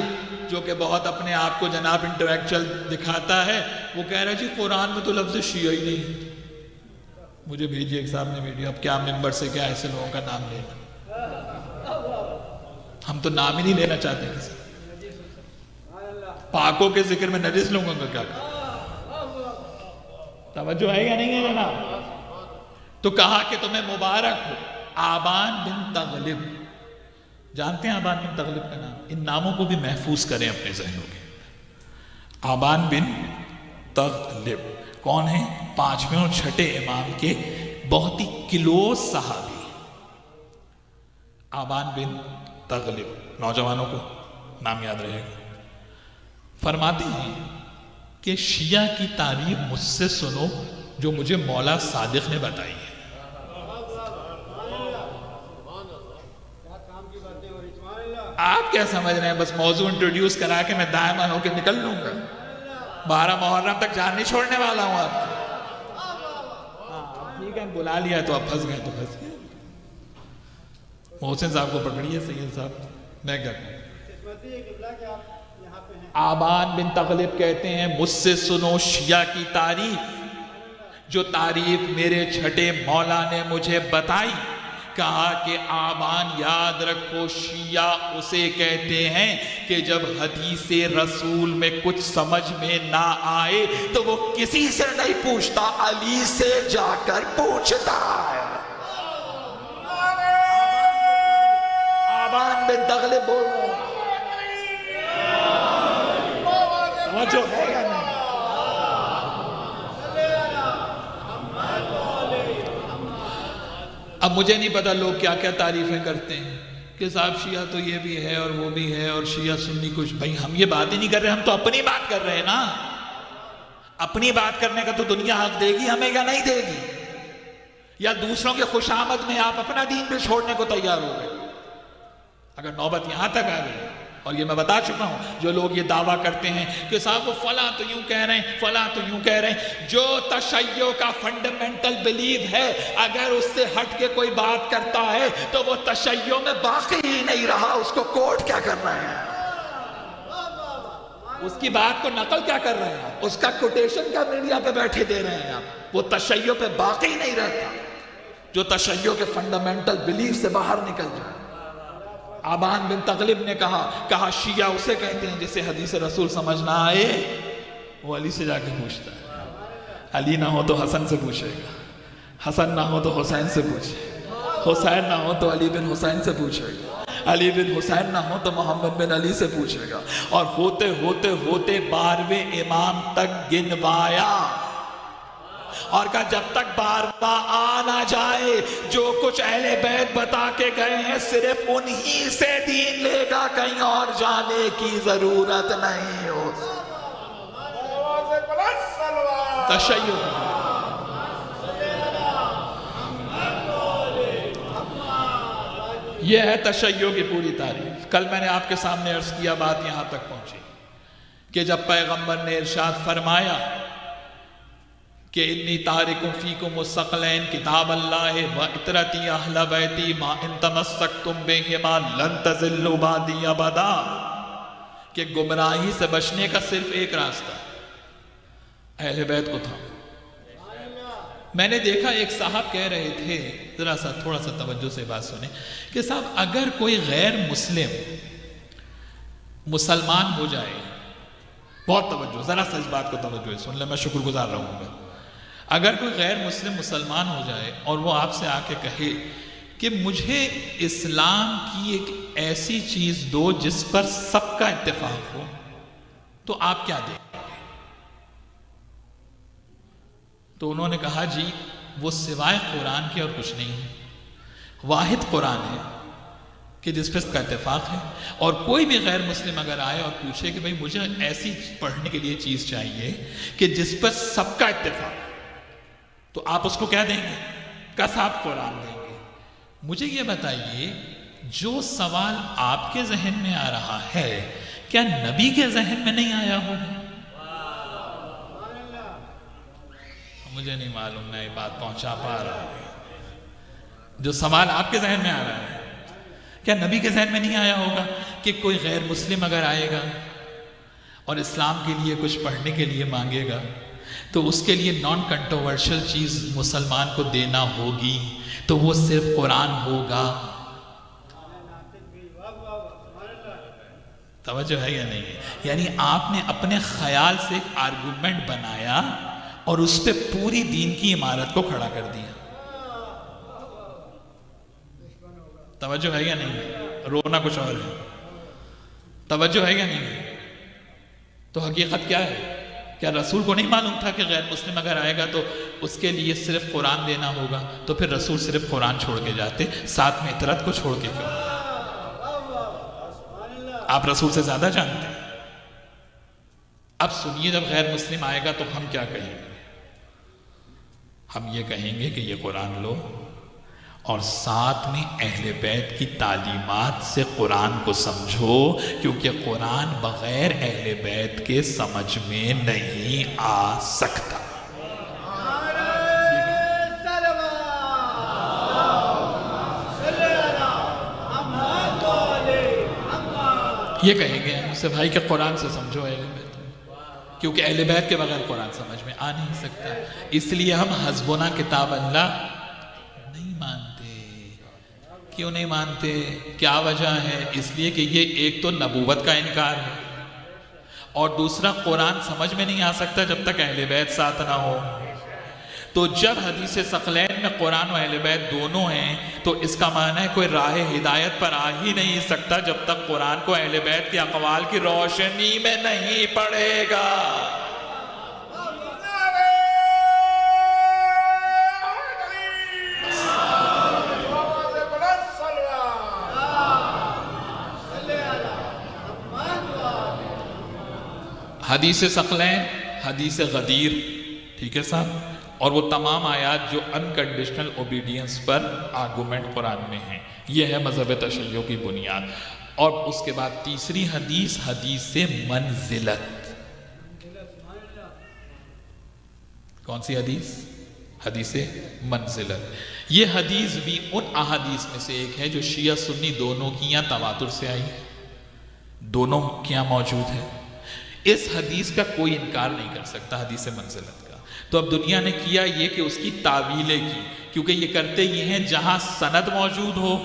جو کہ بہت اپنے آپ کو جناب انٹلیکچوئل دکھاتا ہے، وہ کہہ رہا ہے جی قرآن میں تو لفظ شیعہ ہی نہیں. مجھے بھیجیے ایک صاحب نے ویڈیو. اب کیا ممبر سے کیا ایسے لوگوں کا نام لینا؟ ہم تو نام ہی نہیں لینا چاہتے کسی. پاکوں کے ذکر میں نجس لوگوں کا کیا کہا؟ توجہ ہے یا نہیں ہے جناب؟ تو کہا کہ تمہیں مبارک ہو. آبان بن تغلب، جانتے ہیں آبان بن تغلب کا نام؟ ان ناموں کو بھی محفوظ کریں اپنے ذہنوں کے. آبان بن تغلب کون ہیں؟ 5ویں اور 6ٹھے امام کے بہت ہی کلوز صحابی. آبان بن تغلب، نوجوانوں کو نام یاد رہے گا. فرماتے ہیں کہ شیعہ کی تعریف مجھ سے سنو جو مجھے مولا صادق نے بتائی ہے. آپ کیا سمجھ رہے ہیں بس موضوع انٹروڈیوس کرا کے میں دائیں بائیں ہو کے نکل لوں گا؟ 12 محرم تک جان نہیں چھوڑنے والا ہوں آپ کو. ٹھیک ہے بلا لیا تو آپ پھنس گئے تو پھنس گئے. محسن صاحب کو پکڑیے سید صاحب. میں کیا کہوں؟ آبان بن تغلب کہتے ہیں مجھ سے سنو شیعہ کی تعریف جو تعریف میرے 6ٹھے مولا نے مجھے بتائی. کہا کہ آبان یاد رکھو شیعہ اسے کہتے ہیں کہ جب حدیث رسول میں کچھ سمجھ میں نہ آئے تو وہ کسی سے نہیں پوچھتا، علی سے جا کر پوچھتا ہے. آبان بن تغلب بول رہا ہوں. جو ہے یا نہیں؟ اب مجھے نہیں پتا لوگ کیا کیا تعریفیں کرتے ہیں کہ صاحب شیعہ تو یہ بھی ہے اور وہ بھی ہے اور شیعہ سنی کچھ. بھائی ہم یہ بات ہی نہیں کر رہے، ہم تو اپنی بات کر رہے ہیں نا. اپنی بات کرنے کا تو دنیا حق دے گی ہمیں یا نہیں دے گی؟ یا دوسروں کے خوش آمد میں آپ اپنا دین بھی چھوڑنے کو تیار ہو گئے؟ اگر نوبت یہاں تک آ گئی، اور یہ میں بتا چکا ہوں، جو لوگ یہ دعویٰ کرتے ہیں کہ صاحب وہ فلاں تو یوں کہہ رہے ہیں، فلاں تو یوں کہہ رہے ہیں، جو تشیع کا فنڈامنٹل بلیف ہے اگر اس سے ہٹ کے کوئی بات کرتا ہے تو وہ تشیع میں باقی ہی نہیں رہا. اس کو کوٹ کیا کر رہے ہیں؟ اس کی بات کو نقل کیا کر رہے ہیں؟ اس کا کوٹیشن کیا میڈیا پہ بیٹھے دے رہے ہیں آپ؟ وہ تشیع پہ باقی نہیں رہتا جو تشیع کے فنڈامنٹل بلیف سے باہر نکل جائے. آبان بن تغلب نے کہا شیعہ اسے کہتے ہیں جسے حدیث رسول سمجھ نہ آئے وہ علی سے جا کے پوچھتا ہے. علی نہ ہو تو حسن سے پوچھے گا، حسن نہ ہو تو حسین سے پوچھے، حسین نہ ہو تو علی بن حسین سے پوچھے گا، علی بن حسین نہ ہو تو محمد بن علی سے پوچھے گا، اور ہوتے ہوتے ہوتے 12ویں امام تک گنوایا اور کہا جب تک 12واں آ نہ جائے جو کچھ اہل بیت بتا کے گئے ہیں صرف انہی سے دین لے گا، کہیں اور جانے کی ضرورت نہیں ہو۔ تشیع یہ ہے تشیع کی پوری تعریف۔ کل میں نے آپ کے سامنے عرض کیا، بات یہاں تک پہنچی کہ جب پیغمبر نے ارشاد فرمایا کہ انی تارک فیکم الثقلین کتاب اللہ و اطرتی اہل بیتی ما ان تمسکتم بہما لن تضلوا بعدی ابدا، کہ گمراہی سے بچنے کا صرف ایک راستہ اہل بیت کو تھا۔ میں نے دیکھا ایک صاحب کہہ رہے تھے، ذرا سا تھوڑا سا توجہ سے بات سنیں، کہ صاحب اگر کوئی غیر مسلم مسلمان ہو جائے، بہت توجہ، ذرا سا اس بات کو توجہ سن لیں، میں شکر گزار رہوں گا، اگر کوئی غیر مسلم مسلمان ہو جائے اور وہ آپ سے آ کے کہے کہ مجھے اسلام کی ایک ایسی چیز دو جس پر سب کا اتفاق ہو، تو آپ کیا دیں؟ تو انہوں نے کہا جی وہ سوائے قرآن کے اور کچھ نہیں ہے، واحد قرآن ہے کہ جس پہ اس کا اتفاق ہے، اور کوئی بھی غیر مسلم اگر آئے اور پوچھے کہ بھئی مجھے ایسی پڑھنے کے لیے چیز چاہیے کہ جس پر سب کا اتفاق، تو آپ اس کو کیا دیں گے؟ کس آپ قرآن دیں گے۔ مجھے یہ بتائیے جو سوال آپ کے ذہن میں آ رہا ہے کیا نبی کے ذہن میں نہیں آیا ہوگا؟ مجھے نہیں معلوم میں یہ بات پہنچا پا رہا ہوں۔ جو سوال آپ کے ذہن میں آ رہا ہے کیا نبی کے ذہن میں نہیں آیا ہوگا کہ کوئی غیر مسلم اگر آئے گا اور اسلام کے لیے کچھ پڑھنے کے لیے مانگے گا تو اس کے لیے نان کنٹروورشل چیز مسلمان کو دینا ہوگی، تو وہ صرف قرآن ہوگا۔ توجہ ہے یا نہیں ہے؟ یعنی آپ نے اپنے خیال سے ایک آرگومنٹ بنایا اور اس پہ پوری دین کی عمارت کو کھڑا کر دیا۔ توجہ ہے یا نہیں ہے؟ رونا کچھ اور ہے۔ توجہ ہے یا نہیں ہے؟ تو حقیقت کیا ہے؟ کیا رسول کو نہیں معلوم تھا کہ غیر مسلم اگر آئے گا تو اس کے لیے صرف قرآن دینا ہوگا؟ تو پھر رسول صرف قرآن چھوڑ کے جاتے، ساتھ میں اطرت کو چھوڑ کے کیوں؟ آپ رسول سے زیادہ جانتے ہیں۔ اب سنیے، جب غیر مسلم آئے گا تو ہم کیا کہیں گے؟ ہم یہ کہیں گے کہ یہ قرآن لو اور ساتھ میں اہل بیت کی تعلیمات سے قرآن کو سمجھو، کیونکہ قرآن بغیر اہل بیت کے سمجھ میں نہیں آ سکتا۔ یہ کہیں گے ہم سے بھائی کہ قرآن سے سمجھو اہل بیت، کیونکہ اہل بیت کے بغیر قرآن سمجھ میں آ نہیں سکتا۔ اس لیے ہم حسبنا کتاب اللہ نہیں مانتے۔ کیوں نہیں مانتے؟ کیا وجہ ہے؟ اس لیے کہ یہ ایک تو نبوت کا انکار ہے، اور دوسرا قرآن سمجھ میں نہیں آ سکتا جب تک اہل بیت ساتھ نہ ہو۔ تو جب حدیث ثقلین میں قرآن و اہل بیت دونوں ہیں تو اس کا معنی ہے کوئی راہ ہدایت پر آ ہی نہیں سکتا جب تک قرآن کو اہل بیت کے اقوال کی روشنی میں نہیں پڑھے گا۔ حدیث ثقلین، حدیث غدیر، ٹھیک ہے صاحب، اور وہ تمام آیات جو انکنڈیشنل اوبیڈینس پر آرگومنٹ قرآن میں ہیں، یہ ہے مذہب تشیع کی بنیاد۔ اور اس کے بعد تیسری حدیث، حدیث منزلت۔ کون سی حدیث؟ حدیث منزلت۔ یہ حدیث بھی ان احادیث میں سے ایک ہے جو شیعہ سنی دونوں کی یہاں تواتر سے آئی ہے، دونوں کیا موجود ہے۔ اس حدیث کا کوئی انکار نہیں کر سکتا، حدیث منزلت کا۔ تو اب دنیا نے کیا یہ کہ اس کی تعویلیں کی، کیونکہ یہ کرتے یہ ہیں جہاں سند موجود ہو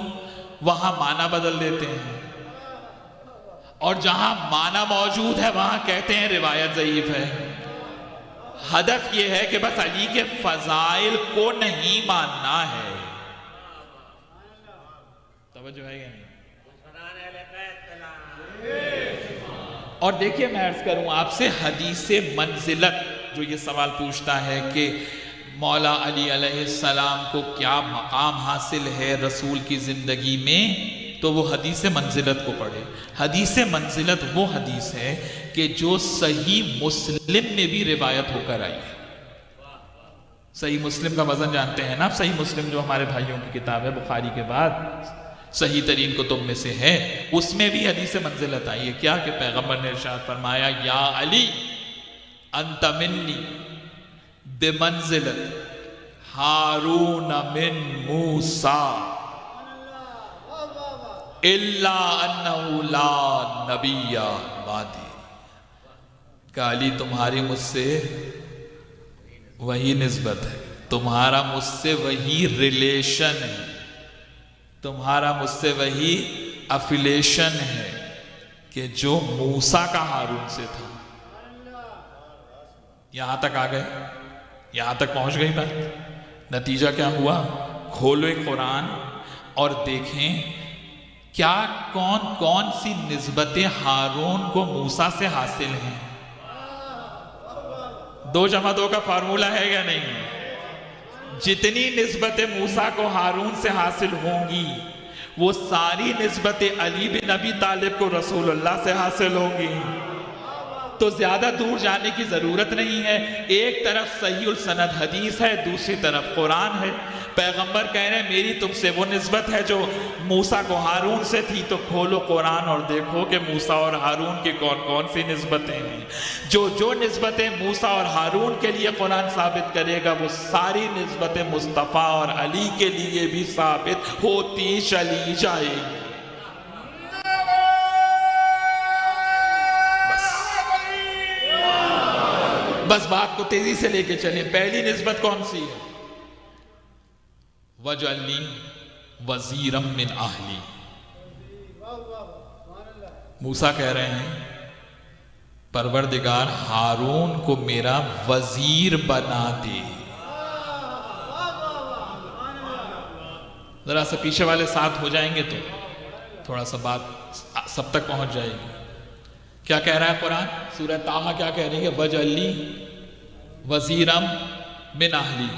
وہاں معنی بدل دیتے ہیں، اور جہاں معنی موجود ہے وہاں کہتے ہیں روایت ضعیف ہے۔ ہدف یہ ہے کہ بس علی کے فضائل کو نہیں ماننا ہے. توجہ ہے یا نہیں؟ اور دیکھیے میں عرض کروں آپ سے حدیث منزلت جو یہ سوال پوچھتا ہے کہ مولا علی علیہ السلام کو کیا مقام حاصل ہے رسول کی زندگی میں، تو وہ حدیث منزلت کو پڑھے. حدیث منزلت وہ حدیث ہے کہ جو صحیح مسلم میں بھی روایت ہو کر آئی ہے. صحیح مسلم کا وزن جانتے ہیں نا، صحیح مسلم جو ہمارے بھائیوں کی کتاب ہے بخاری کے بعد صحیح ترین کتب میں سے ہے، اس میں بھی حدیث منزلت آئی ہے. کیا کہ پیغمبر نے ارشاد فرمایا یا علی انت منی بمنزلت ہارون من موسیٰ الا انہ لا نبی بعدی. کہ علی تمہاری مجھ سے وہی نسبت ہے، تمہارا مجھ سے وہی ریلیشن ہے، تمہارا مجھ سے وہی افیلیشن ہے کہ جو موسیٰ کا ہارون سے تھا. یہاں تک آ گئے، یہاں تک پہنچ گئی بات. نتیجہ کیا ہوا؟ کھولو قرآن اور دیکھیں کیا کون کون سی نسبتیں ہارون کو موسیٰ سے حاصل ہیں. 2 + 2 کا فارمولہ ہے یا نہیں؟ جتنی نسبتیں موسیٰ کو ہارون سے حاصل ہوں گی وہ ساری نسبتیں علی بن ابی طالب کو رسول اللہ سے حاصل ہوں گی. تو زیادہ دور جانے کی ضرورت نہیں ہے. ایک طرف صحیح السند حدیث ہے، دوسری طرف قرآن ہے. پیغمبر کہہ رہے ہیں میری تم سے وہ نسبت ہے جو موسیٰ کو ہارون سے تھی. تو کھولو قرآن اور دیکھو کہ موسیٰ اور ہارون کی کون کون سی نسبتیں ہیں. جو نسبتیں موسیٰ اور ہارون کے لیے قرآن ثابت کرے گا وہ ساری نسبتیں مصطفیٰ اور علی کے لیے بھی ثابت ہوتی چلی جائے گی. بس بات کو تیزی سے لے کے چلیں. پہلی نسبت کون سی ہے؟ وَجْعَلْنِي وَزِيرًا مِّنْ أَهْلِي. موسیٰ کہہ رہے ہیں پروردگار ہارون کو میرا وزیر بنا دے. ذرا سا پیچھے والے ساتھ ہو جائیں گے تو تھوڑا سا بات سب تک پہنچ جائے گی. کیا کہہ رہا ہے قرآن؟ سورہ طٰہٰ کیا کہہ رہی ہے؟ وَجْعَلْنِي وَزِيرًا مِّنْ أَهْلِي.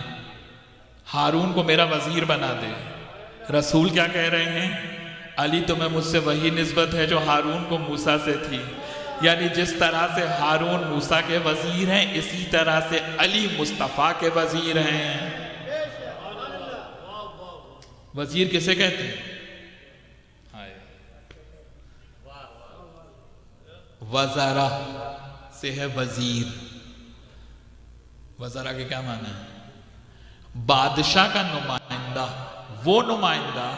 ہارون کو میرا وزیر بنا دے. رسول کیا کہہ رہے ہیں؟ علی تمہیں مجھ سے وہی نسبت ہے جو ہارون کو موسیٰ سے تھی. یعنی جس طرح سے ہارون موسیٰ کے وزیر ہیں اسی طرح سے علی مصطفیٰ کے وزیر ہیں. وزیر کسے کہتے ہیں؟ وزارہ سے ہے وزیر. وزارہ کے کیا معنی ہے؟ بادشاہ کا نمائندہ، وہ نمائندہ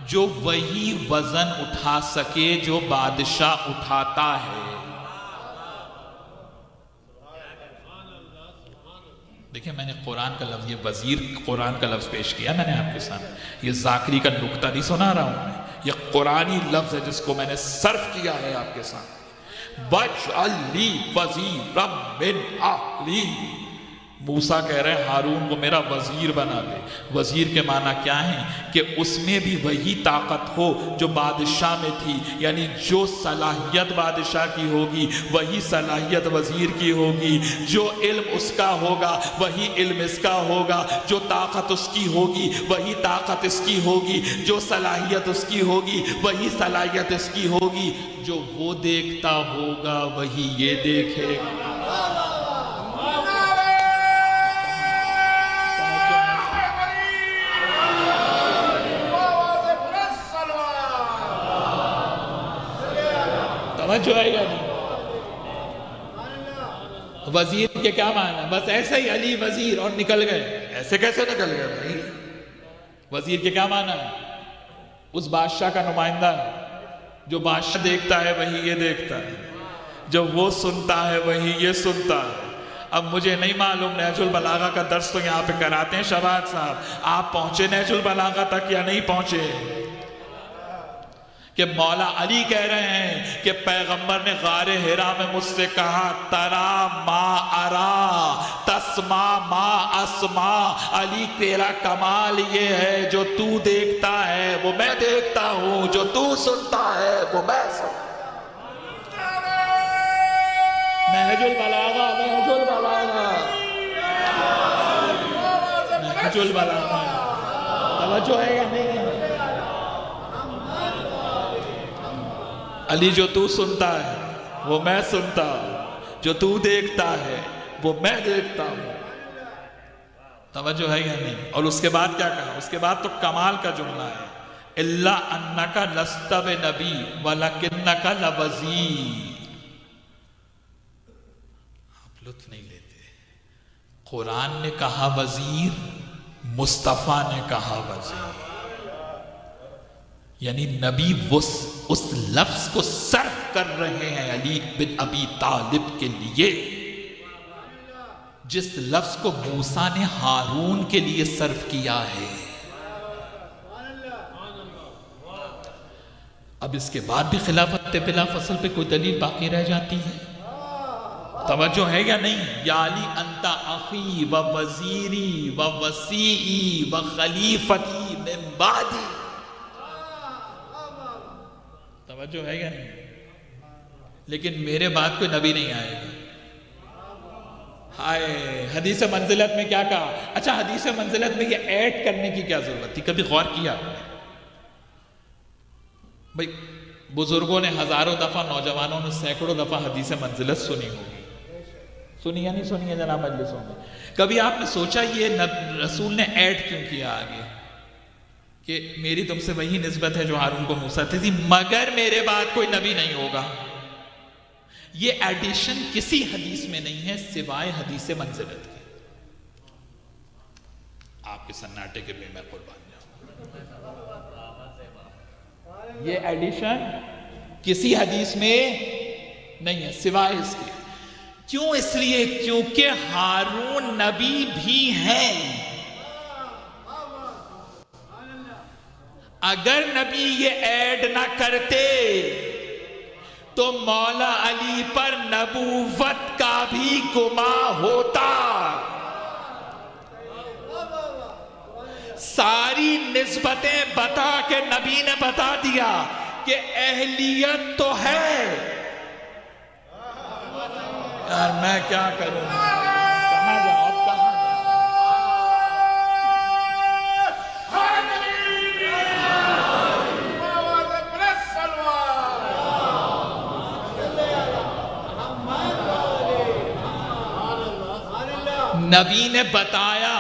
جو وہی وزن اٹھا سکے جو بادشاہ اٹھاتا ہے. دیکھیں میں نے قرآن کا لفظ، یہ وزیر قرآن کا لفظ پیش کیا میں نے آپ کے سامنے. یہ ذاکری کا نکتہ نہیں سنا رہا ہوں میں، یہ قرآنی لفظ ہے جس کو میں نے صرف کیا ہے آپ کے سامنے. وَاجْعَلْ لِي وَزِيرًا مِّنْ أَهْلِي. موسیٰ کہہ رہے ہیں ہارون کو میرا وزیر بنا دے. وزیر کے معنی کیا ہیں؟ کہ اس میں بھی وہی طاقت ہو جو بادشاہ میں تھی. یعنی جو صلاحیت بادشاہ کی ہوگی وہی صلاحیت وزیر کی ہوگی. جو علم اس کا ہوگا وہی علم اس کا ہوگا. جو طاقت اس کی ہوگی وہی طاقت اس کی ہوگی. جو صلاحیت اس کی ہوگی وہی صلاحیت اس کی ہوگی. جو وہ دیکھتا ہوگا وہی یہ دیکھے گا. جو آئے گا نہیں. وزیر کے کیا معنی؟ بس ایسے ہی علی وزیر اور نکل گئے. ایسے کیسے نکل گئے بھائی؟ وزیر کے کیا معنی ہے؟ اس بادشاہ کا نمائندہ ہے. جو بادشاہ دیکھتا ہے وہی یہ دیکھتا ہے. جو وہ سنتا ہے وہی یہ سنتا ہے. اب مجھے نہیں معلوم نہج البلاغہ کا درس تو یہاں پہ کراتے ہیں شہباز صاحب، آپ پہنچے نہج البلاغہ تک یا نہیں پہنچے؟ کہ مولا علی کہہ رہے ہیں کہ پیغمبر نے غار حرا میں مجھ سے کہا ترا ما ارا اسما ما اسما، علی تیرا کمال یہ ہے جو تو دیکھتا ہے وہ میں دیکھتا ہوں، جو تو سنتا ہے وہ میں سنتا ہوں۔ نہج البلاغہ، نہج البلاغہ، نہج البلاغہ، توجہ ہے یا نہیں ہے؟ علی جو تو سنتا ہے وہ میں سنتا ہوں، جو تو دیکھتا ہے وہ میں دیکھتا ہوں۔ توجہ ہے یا نہیں؟ اور اس کے بعد کیا کہا؟ اس کے بعد تو کمال کا جملہ ہے، الا انک لست بنبی ولکنک لوزیر۔ آپ لطف نہیں لیتے، قرآن نے کہا وزیر، مصطفیٰ نے کہا وزیر، یعنی نبی اس لفظ کو صرف کر رہے ہیں علی بن ابی طالب کے لیے جس لفظ کو موسیٰ نے ہارون کے لیے صرف کیا ہے۔ اب اس کے بعد بھی خلافت بلا فصل پہ کوئی دلیل باقی رہ جاتی ہے؟ توجہ ہے یا نہیں؟ یا علی انت اخی و وزیری و وسیعی و خلیفتی من بعدی، توجہ ہے یا نہیں؟ لیکن میرے بعد کوئی نبی نہیں آئے گا۔ ہائے، حدیث منزلت میں کیا کہا؟ اچھا، حدیث منزلت میں یہ ایڈ کرنے کی کیا ضرورت تھی؟ کبھی غور کیا بھئی؟ بزرگوں نے ہزاروں دفعہ، نوجوانوں نے سینکڑوں دفعہ حدیث منزلت سنی ہوگی، سنی یا نہیں سنی ہے جناب مجلسوں میں؟ کبھی آپ نے سوچا یہ رسول نے ایڈ کیوں کیا آگے کہ میری تم سے وہی نسبت ہے جو ہارون کو موسیٰ تھی، مگر میرے بعد کوئی نبی نہیں ہوگا؟ یہ ایڈیشن کسی حدیث میں نہیں ہے سوائے حدیث منزلت کے۔ آپ کے سناٹے کے میں قربان جاؤں، یہ ایڈیشن کسی حدیث میں نہیں ہے سوائے اس کے۔ کیوں؟ اس لیے کیونکہ ہارون نبی بھی ہیں۔ اگر نبی یہ ایڈ نہ کرتے تو مولا علی پر نبوت کا بھی گمان ہوتا۔ ساری نسبتیں بتا کے نبی نے بتا دیا کہ اہلیت تو ہے۔ یار میں کیا کروں، کہاں جاؤں، اب کہاں جاؤں؟ نبی نے بتایا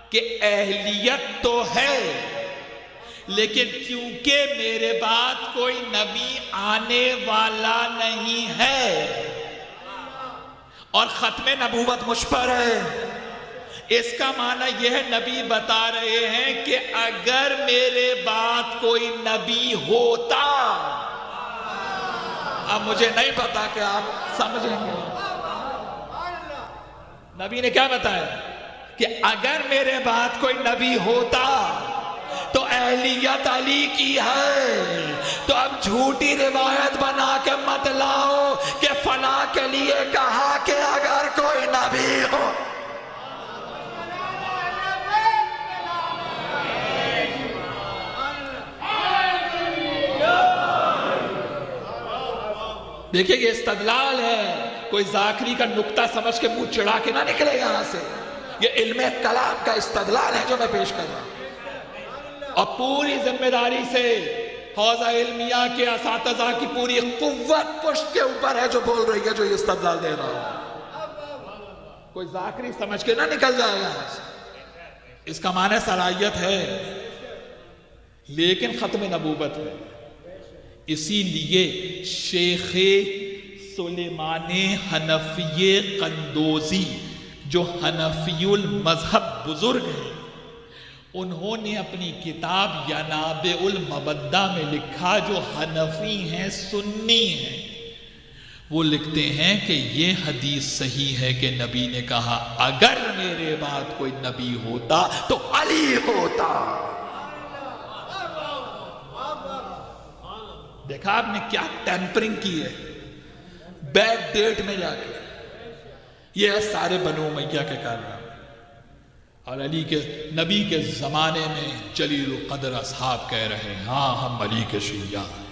کہ اہلیت تو ہے، لیکن کیونکہ میرے بعد کوئی نبی آنے والا نہیں ہے اور ختم نبوت مجھ پر ہے، اس کا معنی یہ ہے نبی بتا رہے ہیں کہ اگر میرے بعد کوئی نبی ہوتا، اب مجھے نہیں پتا کہ آپ سمجھیں گے، نبی نے کیا بتایا کہ اگر میرے بعد کوئی نبی ہوتا تو اہلیت علی کی ہے۔ تو اب جھوٹی روایت بنا کے مت لاؤ کہ فلاں کے لیے کہا کہ اگر کوئی نبی ہو۔ دیکھیں یہ استدلال ہے، کوئی ذاکری کا نکتہ سمجھ کے منہ چڑھا کے نہ نکلے یہاں سے، یہ علم کلام کا استدلال ہے جو میں پیش کر رہا ہوں، اور پوری ذمہ داری سے حوزہ علمیہ کے اساتذہ کی پوری قوت پشت کے اوپر ہے جو بول رہی ہے، جو یہ استدلال دے رہا ہوں، کوئی ذاکری سمجھ کے نہ نکل جائے یہاں سے۔ اس کا معنی صلاحیت ہے لیکن ختم نبوت ہے۔ اسی لیے شیخ سلیمان حنفی قندوزی جو حنفی المذہب بزرگ ہیں، انہوں نے اپنی کتاب ینابع المبدہ میں لکھا، جو حنفی ہیں سنی ہیں، وہ لکھتے ہیں کہ یہ حدیث صحیح ہے کہ نبی نے کہا اگر میرے بعد کوئی نبی ہوتا تو علی ہوتا۔ دیکھا آپ نے کیا ٹیمپرنگ کی ہے بیک ڈیٹ میں جا کے، یہ ہے سارے بنو امیہ کے کارنامے. اور علی کے نبی کے زمانے میں جلیل القدر اصحاب کہہ رہے ہیں ہاں ہم علی کے شیعہ ہیں.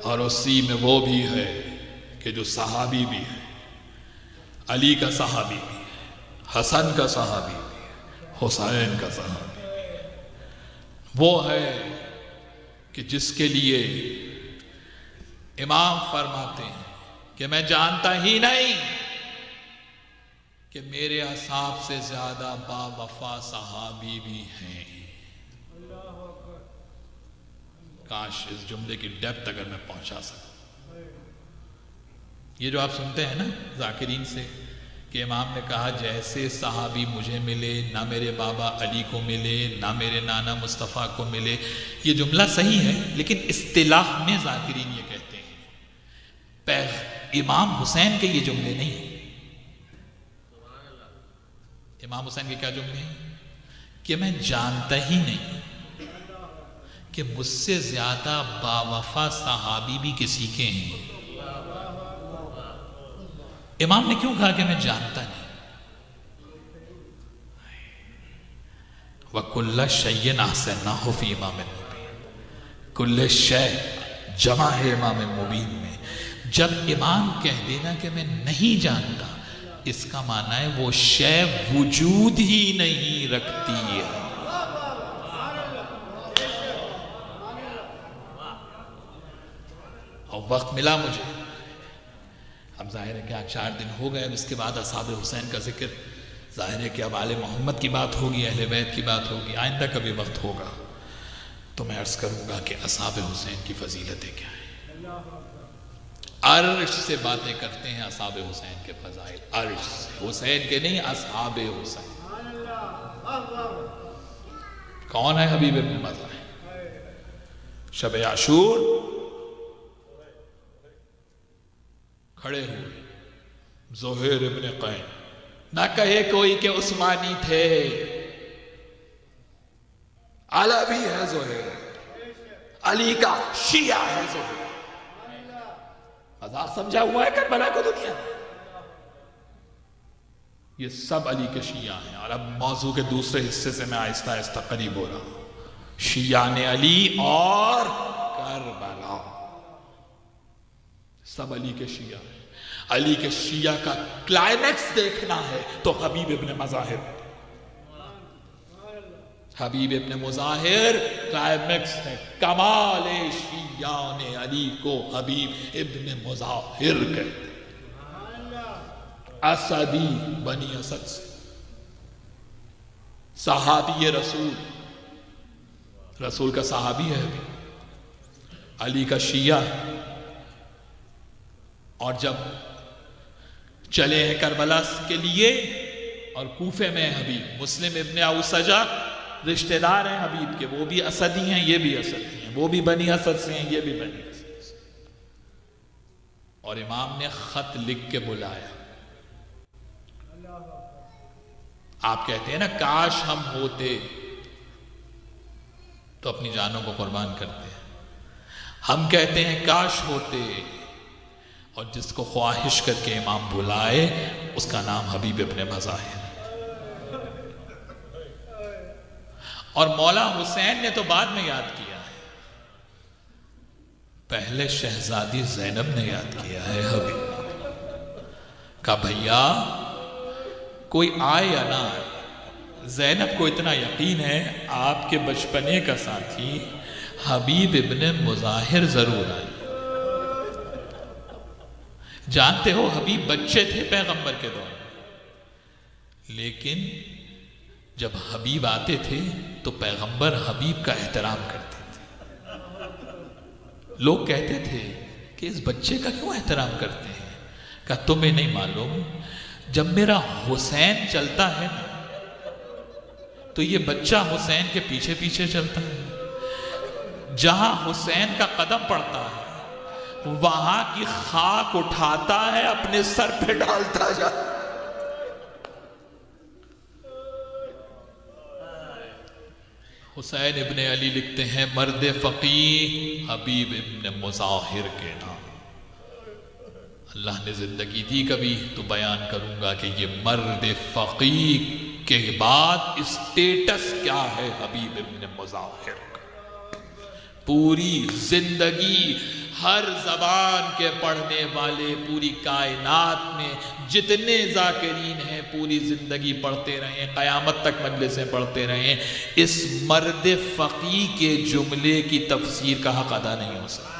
اور اسی میں وہ بھی ہے کہ جو صحابی بھی ہے، علی کا صحابی بھی ہے، حسن کا صحابی بھی ہے، حسین کا صحابی بھی ہے. وہ ہے کہ جس کے لیے امام فرماتے ہیں کہ میں جانتا ہی نہیں کہ میرے اصحاب سے زیادہ با وفا صحابی بھی ہیں. کاش اس جملے کی ڈیپتھ اگر میں پہنچا سکوں. یہ جو آپ سنتے ہیں نا ذاکرین سے کہ امام نے کہا جیسے صحابی مجھے ملے نہ میرے بابا علی کو ملے نہ میرے نانا مصطفیٰ کو ملے، یہ جملہ صحیح ہے لیکن اصطلاح میں ذاکرین یہ کہتے ہیں. امام حسین کے یہ جملے نہیں ہیں. امام حسین کے کیا جملے ہیں کہ میں جانتا ہی نہیں کہ مجھ سے زیادہ باوفا صحابی بھی کسی کے ہیں. امام نے کیوں کہا کہ میں جانتا نہیں؟ وَكُلَّ شَيْءٍ أَحْسَنَّاهُ فِي إِمَامٍ مُبِينٍ. کل شے جمع ہے امام مبین میں. جب امام کہہ دینا کہ میں نہیں جانتا، اس کا معنی ہے وہ شے وجود ہی نہیں رکھتی ہے. اور وقت ملا مجھے، اب ظاہر ہے کہ 4 دن ہو گئے، اس کے بعد اصحاب حسین کا ذکر، ظاہر ہے کہ اب آل محمد کی بات ہوگی، اہل بیت کی بات ہوگی. آئندہ کبھی وقت ہوگا تو میں عرض کروں گا کہ اصحاب حسین کی فضیلتیں کیا ہیں. عرش سے باتیں کرتے ہیں اصحاب حسین کے فضائل، عرش سے، حسین کے نہیں، اصحاب حسین. کون ہے حبیب ابن مظاہر؟ شب عاشور کھڑے ہوئے زہیر ابن قین، نہ کہے کوئی کہ عثمانی تھے، علوی ہے زہیر، علی کا شیعہ ہے زہیر. مذاق سمجھا ہوا ہے کربلا کو دنیا. یہ سب علی کے شیعہ ہیں. اور اب موضوع کے دوسرے حصے سے میں آہستہ آہستہ قریب ہو رہا ہوں. شیعان علی اور کربلا سب علی کے شیعہ ہیں. علی کے شیعہ کا کلائمیکس دیکھنا ہے تو حبیب ابن مظاہر، حبیب ابن مظاہر کلائمیکس ہے. کمال شیعان علی کو حبیب ابن مظاہر کہتے ہیں. اسدی، بنی اسد سے، صحابی رسول، رسول کا صحابی ہے حبیب، علی کا شیعہ. اور جب چلے ہیں کربلا کے لیے، اور کوفے میں حبیب، مسلم ابن اوسجہ رشتہ دار ہیں حبیب کے، وہ بھی اسدی ہیں یہ بھی اسدی ہیں، وہ بھی بنی اسد سے ہیں یہ بھی بنی اسد سے. اور امام نے خط لکھ کے بلایا. آپ کہتے ہیں نا کاش ہم ہوتے تو اپنی جانوں کو قربان کرتے ہیں. ہم کہتے ہیں کاش ہوتے، اور جس کو خواہش کر کے امام بلائے اس کا نام حبیب ابن مظاہر. اور مولا حسین نے تو بعد میں یاد کیا ہے، پہلے شہزادی زینب نے یاد کیا ہے حبیب. کہا بھیا کوئی آئے یا نہ آئے، زینب کو اتنا یقین ہے آپ کے بچپنے کا ساتھی حبیب ابن مظاہر ضرور آئے. جانتے ہو حبیب بچے تھے پیغمبر کے دور میں، لیکن جب حبیب آتے تھے تو پیغمبر حبیب کا احترام کرتے تھے. لوگ کہتے تھے کہ اس بچے کا کیوں احترام کرتے ہیں؟ کہا تمہیں نہیں معلوم، جب میرا حسین چلتا ہے نا تو یہ بچہ حسین کے پیچھے پیچھے چلتا ہے. جہاں حسین کا قدم پڑتا ہے وہاں کی خاک اٹھاتا ہے، اپنے سر پہ ڈالتا جاتا. حسین ابن علی لکھتے ہیں مرد فقیہ حبیب ابن مظاہر کے نام. اللہ نے زندگی دی کبھی تو بیان کروں گا کہ یہ مرد فقیہ کے بعد اسٹیٹس کیا ہے حبیب ابن مظاہر کا۔ پوری زندگی ہر زبان کے پڑھنے والے پوری کائنات میں جتنے ذاکرین ہیں پوری زندگی پڑھتے رہیں، قیامت تک مجلسیں پڑھتے رہیں، اس مرد فقیہ کے جملے کی تفسیر کا حق ادا نہیں ہو سکتا۔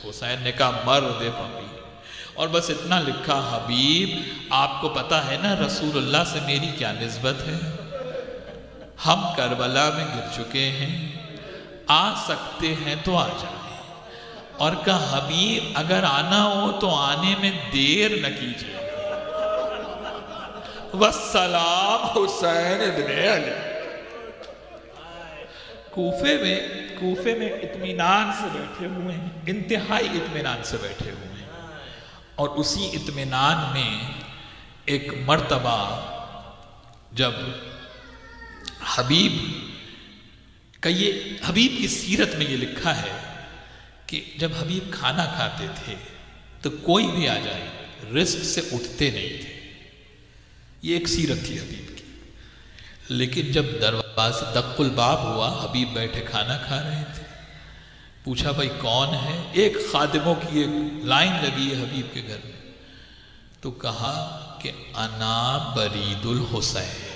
حسین نے کہا مرد فقیہ، اور بس اتنا لکھا حبیب آپ کو پتہ ہے نا رسول اللہ سے میری کیا نسبت ہے، ہم کربلا میں گر چکے ہیں، آ سکتے ہیں تو آ جائیں، اور کہا حبیب اگر آنا ہو تو آنے میں دیر نہ کیجیے، والسلام حسین ابن علی۔ کوفے میں اطمینان سے بیٹھے ہوئے ہیں، انتہائی اطمینان سے بیٹھے ہوئے ہیں، اور اسی اطمینان میں ایک مرتبہ جب حبیب کی سیرت میں یہ لکھا ہے کہ جب حبیب کھانا کھاتے تھے تو کوئی بھی آ جائے رزق سے اٹھتے نہیں تھے، یہ ایک سیرت تھی حبیب کی۔ لیکن جب دروازے دق الباب ہوا، حبیب بیٹھے کھانا کھا رہے تھے، پوچھا بھائی کون ہے؟ ایک خادموں کی ایک لائن لگی ہے حبیب کے گھر میں، تو کہا کہ انا برید الحسین۔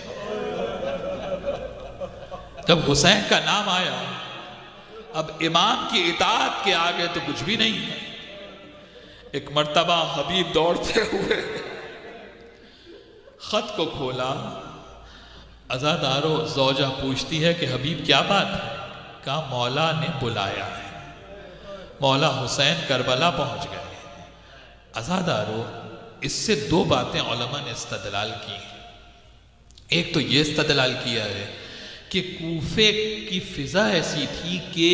جب حسین کا نام آیا، اب امام کی اطاعت کے آگے تو کچھ بھی نہیں ہے۔ ایک مرتبہ حبیب دوڑتے ہوئے خط کو کھولا، عزادارو زوجہ پوچھتی ہے کہ حبیب کیا بات ہے؟ کہا مولا نے بلایا ہے، مولا حسین کربلا پہنچ گئے۔ عزادارو اس سے دو باتیں علماء نے استدلال کی، ایک تو یہ استدلال کیا ہے کہ کوفے کی فضا ایسی تھی کہ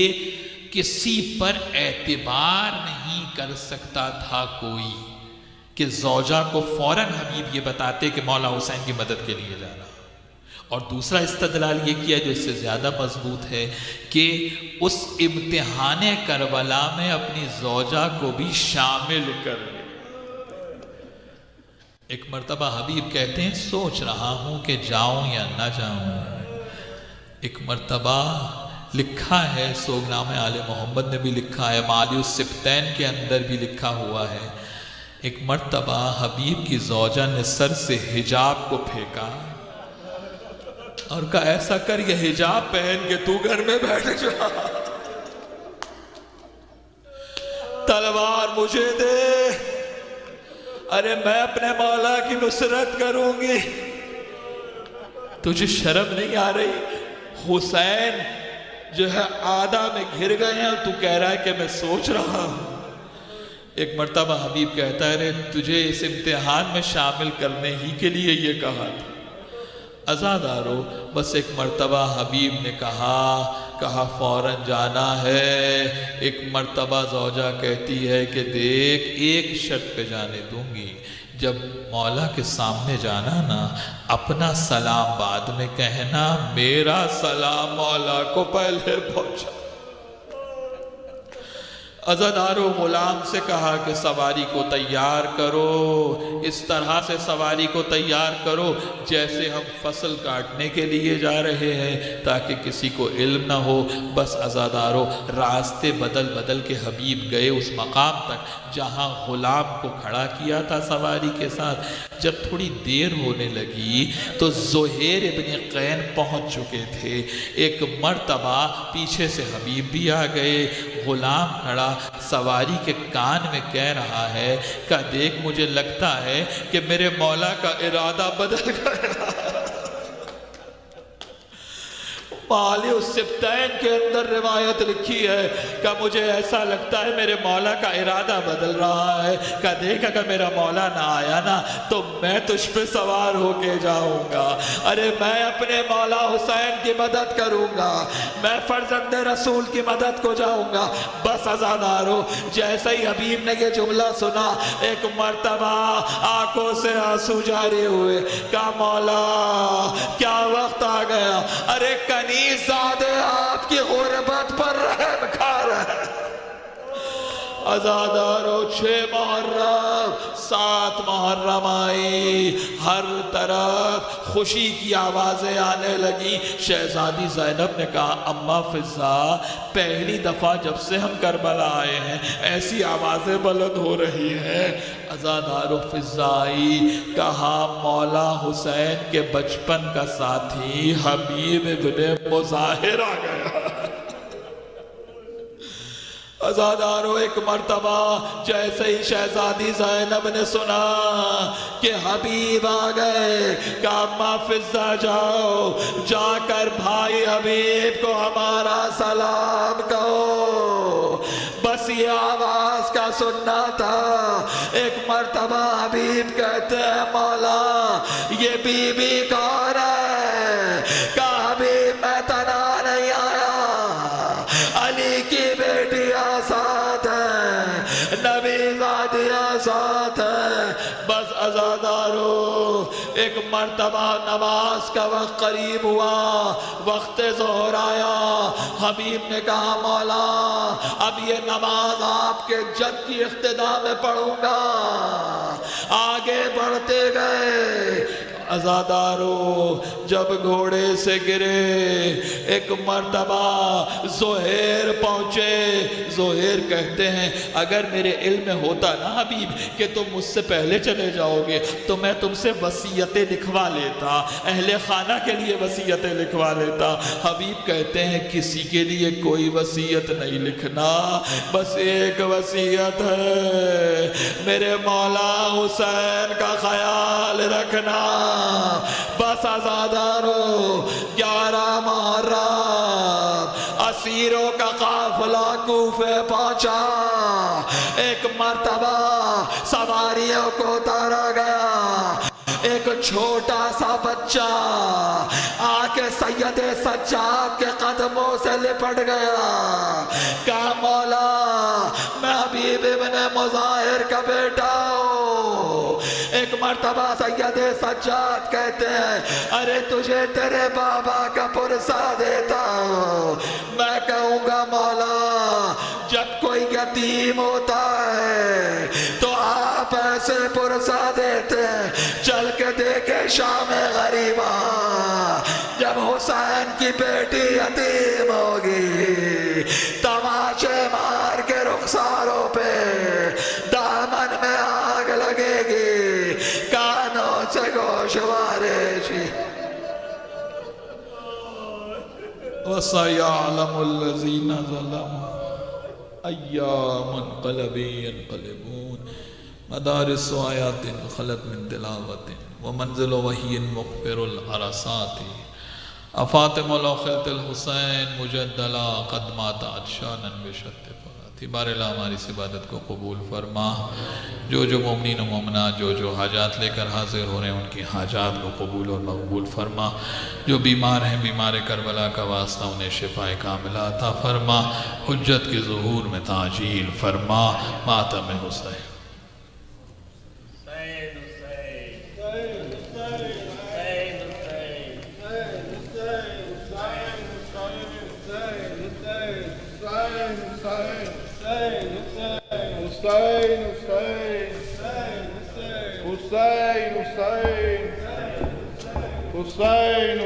کسی پر اعتبار نہیں کر سکتا تھا کوئی کہ زوجہ کو فوراً حبیب یہ بتاتے کہ مولا حسین کی مدد کے لیے جانا۔ اور دوسرا استدلال یہ کیا جو اس سے زیادہ مضبوط ہے کہ اس امتحان کربلا میں اپنی زوجہ کو بھی شامل کر لے۔ ایک مرتبہ حبیب کہتے ہیں سوچ رہا ہوں کہ جاؤں یا نہ جاؤں۔ ایک مرتبہ لکھا ہے سوگنامہ آل محمد میں بھی لکھا ہے، معالی السبتین کے اندر بھی لکھا ہوا ہے، ایک مرتبہ حبیب کی زوجہ نے سر سے حجاب کو پھینکا اور کہا ایسا کر یہ حجاب پہن کے تو گھر میں بیٹھ جا، تلوار مجھے دے، ارے میں اپنے مولا کی نصرت کروں گی۔ تجھے شرم نہیں آ رہی؟ حسین جو ہے آدھا میں گھر گئے ہیں اور تو کہہ رہا ہے کہ میں سوچ رہا ہوں۔ ایک مرتبہ حبیب کہتا ہے تجھے اس امتحان میں شامل کرنے ہی کے لیے یہ کہا تھا۔ عزادارو بس ایک مرتبہ حبیب نے کہا فوراً جانا ہے۔ ایک مرتبہ زوجہ کہتی ہے کہ دیکھ ایک شرط پہ جانے دوں گی، جب مولا کے سامنے جانا نا اپنا سلام بعد میں کہنا، میرا سلام مولا کو پہلے پہنچا۔ عزادارو غلام سے کہا کہ سواری کو تیار کرو، اس طرح سے سواری کو تیار کرو جیسے ہم فصل کاٹنے کے لیے جا رہے ہیں تاکہ کسی کو علم نہ ہو۔ بس عزادارو راستے بدل کے حبیب گئے اس مقام تک جہاں غلام کو کھڑا کیا تھا سواری کے ساتھ۔ جب تھوڑی دیر ہونے لگی تو زہیر ابن قین پہنچ چکے تھے۔ ایک مرتبہ پیچھے سے حبیب بھی آ گئے، غلام کھڑا سواری کے کان میں کہہ رہا ہے کہ دیکھ مجھے لگتا ہے کہ میرے مولا کا ارادہ بدل گیا۔ معالی السبتین کے اندر روایت لکھی ہے کہ مجھے ایسا لگتا ہے میرے مولا کا ارادہ بدل رہا ہے کہ دیکھ اگر میرا مولا نہ آیا نا تو میں تجھ پہ سوار ہو کے جاؤں گا، ارے میں اپنے مولا حسین کی مدد کروں گا، میں فرزند رسول کی مدد کو جاؤں گا۔ بس عزادارو جیسے ہی حبیب نے یہ جملہ سنا ایک مرتبہ آنکھوں سے آنسو جاری ہوئے، کہا مولا کیا وقت آ گیا، ارے کنیز زادے آپ کی غربت پر رحم کھا رہے ہیں۔ عزادارو 6 محرم 7 محرم آئی، ہر طرف خوشی کی آوازیں آنے لگی۔ شہزادی زینب نے کہا اماں فضہ پہلی دفعہ جب سے ہم کربلا آئے ہیں ایسی آوازیں بلند ہو رہی ہیں۔ عزادارو فضہ آئی، کہا مولا حسین کے بچپن کا ساتھی حبیب ابن مظاہر آ گیا۔ عزادارو ایک مرتبہ جیسے ہی شہزادی زینب نے سنا کہ حبیب آ گئے، کہا اماں فضہ جاؤ، جا کر بھائی حبیب کو ہمارا سلام کہو۔ بس یہ آواز کا سننا تھا۔ ایک مرتبہ حبیب کہتے ہیں مولا یہ بی بی کون ہے؟ کہا حبیب میں تنہا نہیں آیا، علی کی بیٹیاں ساتھ ہیں، نبی زادیاں ساتھ ہیں۔ بس عزادارو ایک مرتبہ نماز کا وقت قریب ہوا، وقت ظہر آیا، حبیب نے کہا مولا اب یہ نماز آپ کے جد کی اقتدا میں پڑھوں گا۔ آگے بڑھتے گئے، عزادارو جب گھوڑے سے گرے، ایک مرتبہ زہیر پہنچے۔ زہیر کہتے ہیں اگر میرے علم میں ہوتا نا حبیب کہ تم مجھ سے پہلے چلے جاؤ گے تو میں تم سے وصیتیں لکھوا لیتا، اہل خانہ کے لیے وصیتیں لکھوا لیتا۔ حبیب کہتے ہیں کسی کے لیے کوئی وصیت نہیں لکھنا، بس ایک وصیت ہے، میرے مولا حسین کا خیال رکھنا۔ بس عزادارو 11 محرم اسیروں کا قافلہ کوفے پہنچا۔ ایک مرتبہ سواریوں کو اتارا گیا، ایک چھوٹا سا بچہ آ کے سید سجاد کے قدموں سے لپٹ گیا، کہا مولا میں حبیب ابن مظاہر کا بیٹا ہوں۔ ایک مرتبہ سید سجاد کہتے ہیں ارے تجھے تیرے بابا کا پرسہ دیتا ہوں۔ میں کہوں گا مولا جب کوئی یتیم ہوتا ہے تو آپ ایسے پرسہ دیتے ہیں، چل کے دیکھے شام غریبہ جب حسین کی بیٹی یتیم ہوگی، تماشے مار کے رخساروں پہ دامن میں آگ لگے گی، کانوں سے گوشوارے جی۔ وَسَيَعْلَمُ الَّذِينَ ظَلَمُوا أَيَّ مُنْقَلَبٍ يَنْقَلِبُونَ۔ مدارس و آیات خلت من تلاوت ومنزل وحی مغفر العرصات افاطم لو خلت الحسین مجدلا قدمات عطشانا بشت فراتی۔ بار اللہ ہماری اس عبادت کو قبول فرما، جو مومنین و مومنات جو حاجات لے کر حاضر ہو رہے ہیں ان کی حاجات کو قبول اور مقبول فرما، جو بیمار ہیں بیمار کربلا کا واسطہ انہیں شفاء کاملہ عطا فرما، حجت کے ظہور میں تعجیل فرما، ماتم حسین۔ Hussein, Hussein, Hussein, Hussein, Hussein,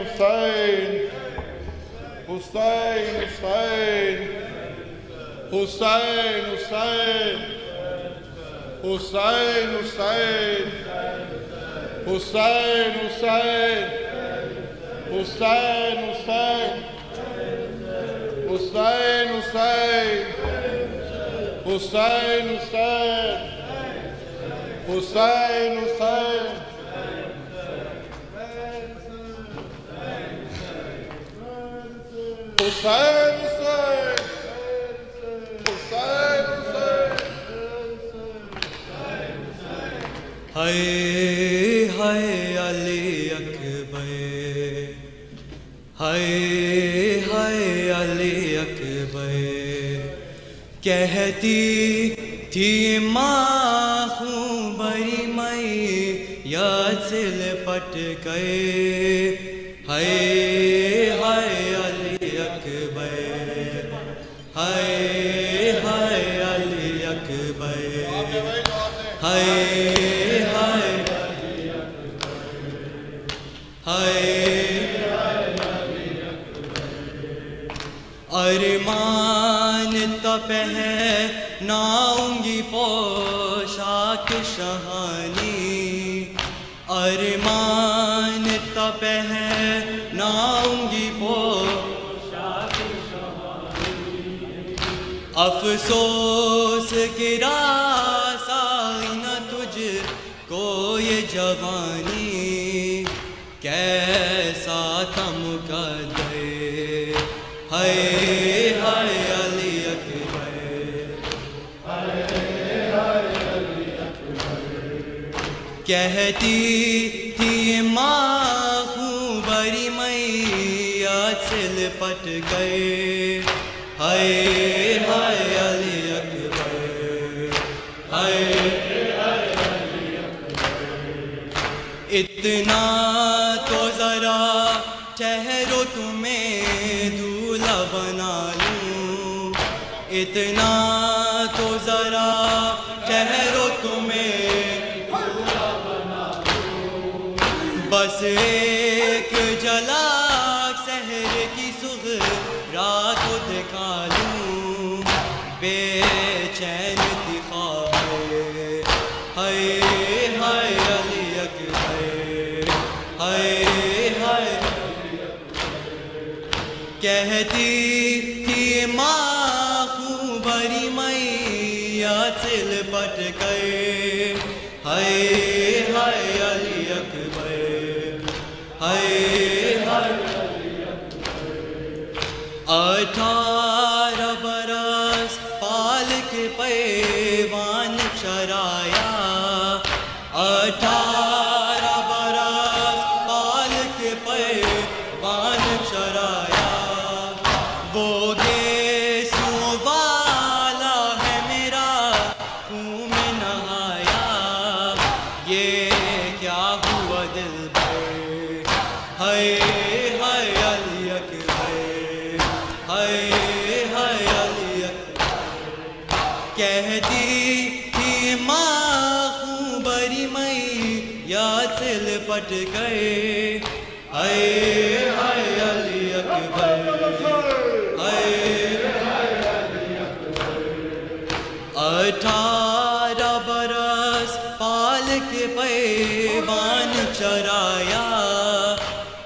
Hussein, Hussein, Hussein, Hussein, Hussein, Hussein, Hussein, Hussein, Hussein, Hussein. Hussein, Hussein, Hussein. ہائے ہائے علی اکبر، ہائے ہائے علی اکبر، کہتی تھی ماں ہوں بڑی میں یاد سے لپٹ گئے، ہائے ہائے علی اکبر، ہائے ہائے علی اکبر۔ پہناؤں گی پوشاک شہانی ارمان تا پہناؤں گی پوشاک شہانی افسوس کی رسائی نہ تجھ کو یہ جوانی کیسا تھا مقدر ہائے ہائے علی اکبر کہتی تھی ماں خوبری میت سے لپٹ گئے ہائے ہائے علی اکبر ہائے اتنا تو ذرا ٹھہرو تمہیں دولہا بنا لوں اتنا تو ذرا ٹھہرو تمہیں دولہا بنا لوں بس ایک جھلک سحر کی صغرا کو دکھا لوں بے چین تھی خواہے ہائے ہائے علی اکبر ہائے ہائے کہتی تھی ماں خوبری میت سے لپٹ گئے ہائے ہائے علی اکبر ہائے ہائے 18 برس پال کے پیوان چرایا 18 برس پال کے پیوان چرایا وہ گیسو والا ہے میرا خون میں نہایا یہ کیا ہوا دل پر ہائے ہائے علی اکبر ہائے ہائے علی اکبر کہتی تھی ماں خوبری میت سے لپٹ گئے ہائے ہائے علی اکبر ہائے 18 برس پال کے پیوان چرایا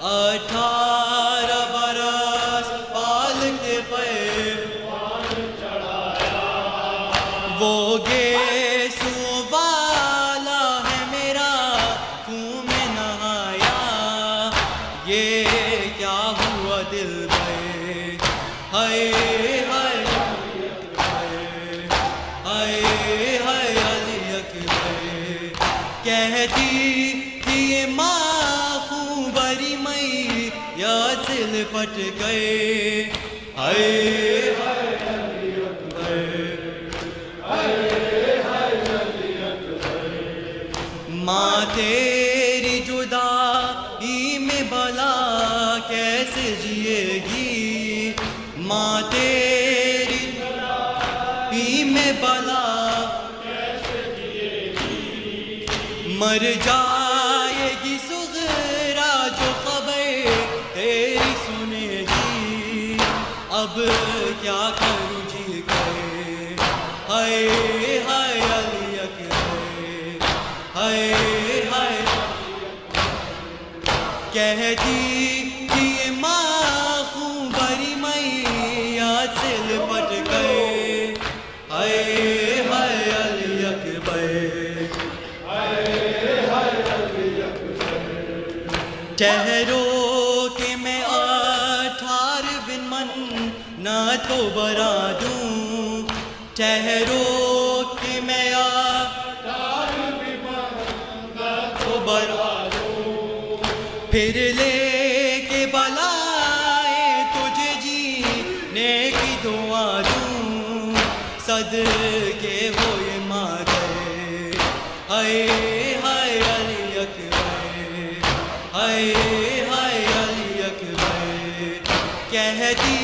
18 برس پال کے پیوان چرایا وہ گیسو والا ہے میرا خون میں نہایا یہ کیا ہوا دل میں ہائے ہائے ہائے ہائے علی اکبر کہتی تھی ماں خوبری میت سے لپٹ گئے ہائے ہائے علی اکبر ماں تیری جدائی میں بلا کیسے جیے گی ماں تیری جدائی میں بلا کیسے جیے گی مر جائے گی صغرا جو خبر تیری سنے گی اب کیا کروں جی گئے ہائے ہائے علی اکبر ہائے ہائے کہتی تھی ماں خوبری میت سے لپٹ گئے ہائے ہائے علی اکبر ٹھہرو کہ میں 18 من نہ تو برا دوں ٹھہرو کہ میں 18 من نہ تو برا دوں پھر لے کے بلائے تجھے جینے کی دعا دوں صدقے ہوئے مادر ہائے ہائے علی اکبر ہائے ہائے علی اکبر کہتی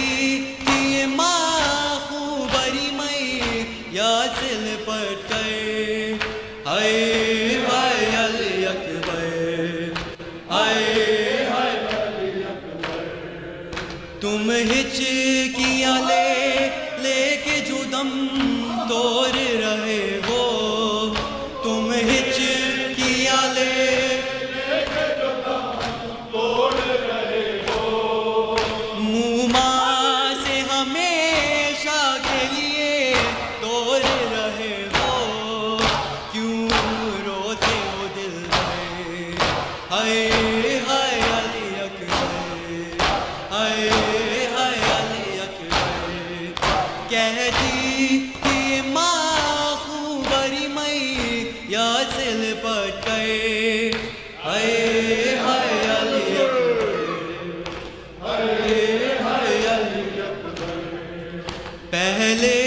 تھی ماں خوبری میت سے لپٹ گئے ہائے ہائے علی اکبر ہائے ہائے علی اکبر تم ہچکیاں لے کے جو دم توڑ رہے ہو تم ہچکیاں لے منہ سے ہمیشہ کے لیے توڑ رہے ہو کیوں روتے ہو دل میں ہائے ہائے علی اکبر ہائے ہائے علی اکبر کہتی تھی ماں خوبری میں یا سل پٹ گئے ہائے ہائے علی اکبر ہائے ہائے علی اکبر پہلے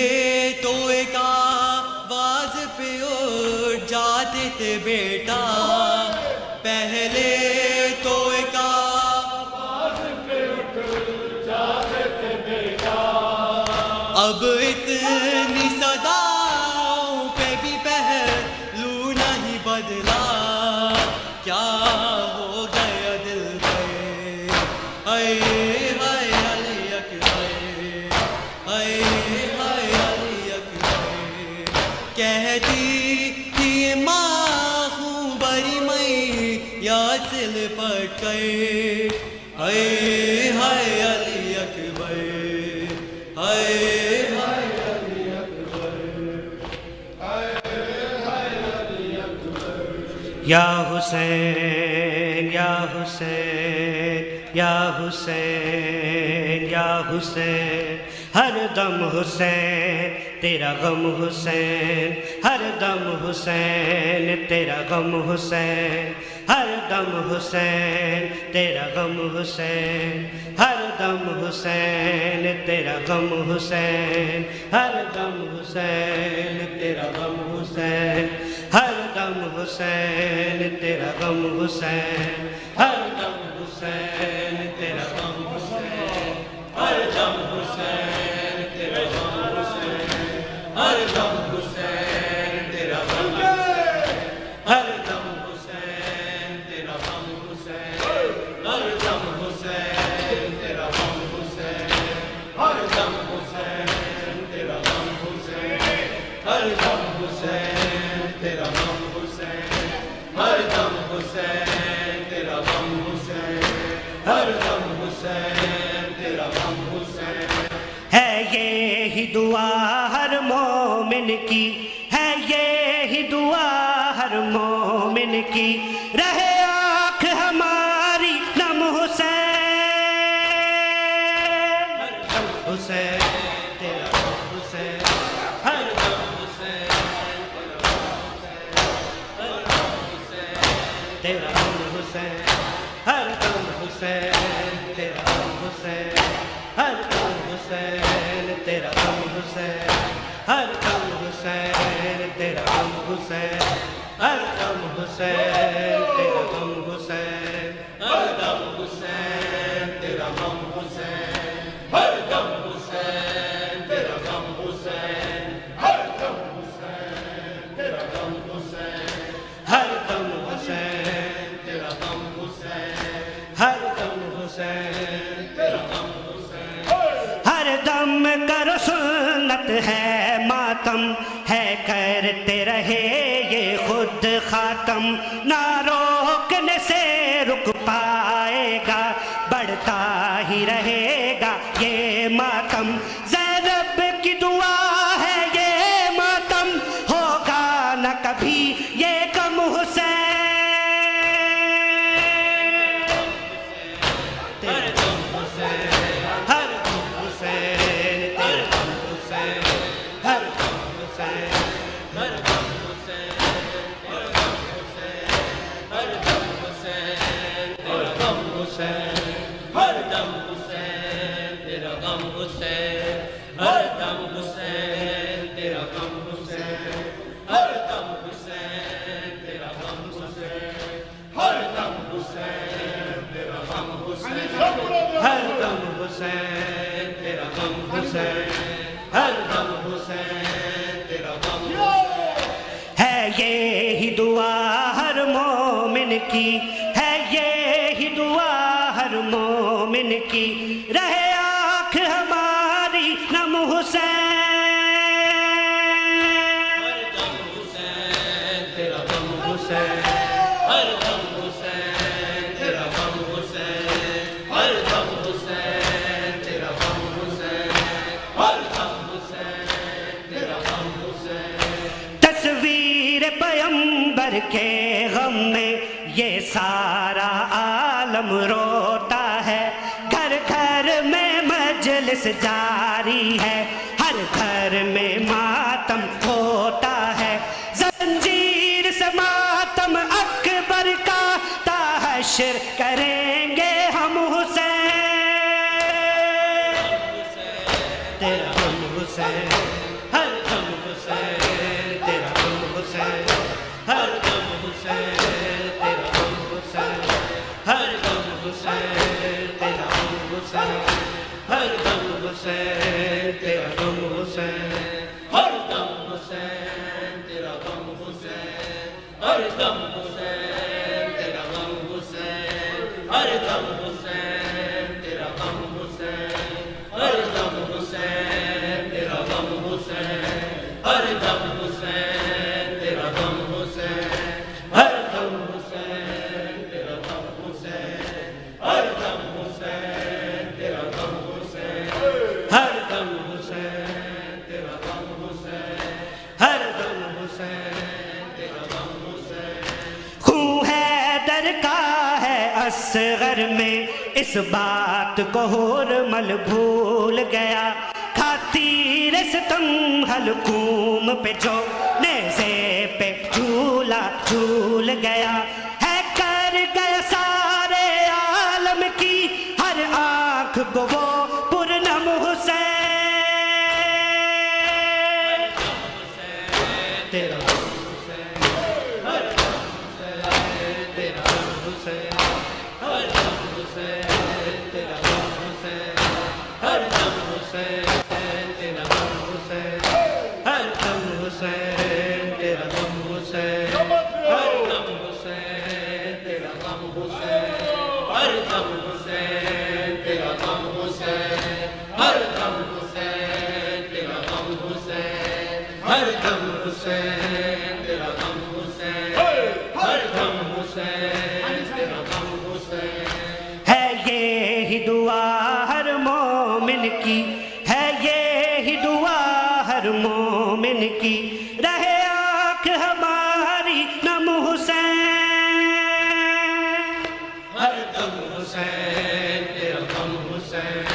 تو ایک آواز پہ اٹھ جاتے تھے بیٹا پہلے تو ایک آواز پہ اٹھ جاتے تھے بیٹا اب اتنی صداؤں پہ بھی پہلو نہیں بدلا کیا ہو گیا دل میں ہائے ہائے علی اکبر ہائے ہائے علی اکبر کہتی تھی ماں خوبری میں یا سل پٹ گئے ہائے ہائے علی اکبر ہائے ہائے علی اکبر یا حسین یا حسین یا حسین یا حسین ہر دم حسین تیرا غم حسین ہر دم حسین تیرا غم حسین ہر دم حسین تیرا غم حسین ہر دم حسین تیرا غم حسین ہر دم حسین تیرا غم حسین ہر دم حسین تیرا غم حسین ہر دم حسین تیرا غم حسین ہر دم حسین تیرا غم حسین ہر دم حسین تیرا غم حسین ہر دم حسین تیرا غم حسین ہر دم حسین تیرا غم حسین ہر دم حسین تیرا غم حسین ہر دم حسین تیرا غم حسین ہر دم حسین تیرا غم حسین ہر دم حسین تیرا غم حسین ہے یہی دعا ہر مومن کی ہے یہی دعا ہر مومن کی رہے آنکھ ہماری نم حسین ہر دم حسین تیرا غم حسین ہر دم حسین تیرا غم حسین ہر دم حسین تیرا غم حسین ہر دم حسین تیرا غم حسین ہر دم حسین تیرا غم حسین ہر دم حسین تیرا غم حسین ہر دم حسین تیرا غم حسین ہر دم حسین تیرا غم حسین ہر دم حسین تیرا غم حسین ہر دم حسین تیرا غم حسین ہر دم حسین تیرا غم حسین ہر دم کرو سنت ہے ماتم ہے کرتے رہے یہ خود خاتم نہ روکنے سے رک پائے گا بڑھتا ہی رہے گا یہ ماتم زینب کی دعا ہے یہ ماتم ہوگا نہ کبھی یہ غم حسین ہر دم حسین ہر دم حسین تیرا غم حسین ہر دم حسین ہر دم حسین ہر دم حسین ہر دم حسین تیرا غم حسین ہر دم حسین تیرا غم حسین ہر دم حسین تیرا غم حسین ہر دم حسین تیرا غم حسین ہر دم حسین تیرا غم حسین ہر دم حسین تیرا غم حسین ہر دم حسین تیرا غم حسین ہے یہی دعا ہر مومن کی ہے یہی دعا ہر مومن کی رہے آنکھ ہماری نم حسین پیغمبر کے غم میں یہ سارا عالم روتا ہے. گھر گھر میں مجلس جاری ہے, ہر گھر میں ماتم ہوتا ہے. زنجیر سے ماتم اکبر کا تحشر کریں گے ہم حسین. تیرا غم حسین, ہر غم حسین, تیرا غم حسین, ہر غم حسین, تیرا غم حسین, ہر غم حسین, تیرا غم حسین, ہر غم حسین, تیرا غم حسین, ہر غم حسین, تیرا غم حسین, ہر غم حسین, تیرا غم حسین, ہر غم حسین, تیرا غم حسین, ہر غم حسین, تیرا غم حسین, ہر غم حسین, تیرا غم حسین, ہر غم حسین, تیرا غم حسین, ہر غم حسین, تیرا غم حسین, ہر غم حسین, تیرا غم حسین, ہر غم حسین, تیرا غم حسین. خون حیدر کا ہے اصغر میں, اس بات کو حرمل بھول گیا. کھاتی رستم حلقوم پہ جو نیزے پہ جھولا جھول گیا ہے, کر گیا سارے عالم کی ہر آنکھ کو وہ پرنم حسین. تیرا غم حسین, ہر غم حسین, تیرا غم حسین, ہر غم حسین, تیرا غم حسین, ہر غم حسین, تیرا غم حسین, ہر غم حسین, تیرا غم حسین, ہر غم حسین, تیرا غم حسین, ہر غم حسین, تیرا غم حسین, ہر غم حسین, تیرا غم حسین, ہر غم حسین, تیرا غم حسین, ہر غم حسین, تیرا غم حسین. ہے یہی دعا ہر مومن کی, ہے یہی دعا ہر مومن کی, رہے آنکھ ہماری نم حسین. ہر غم حسین, تیرا غم حسین,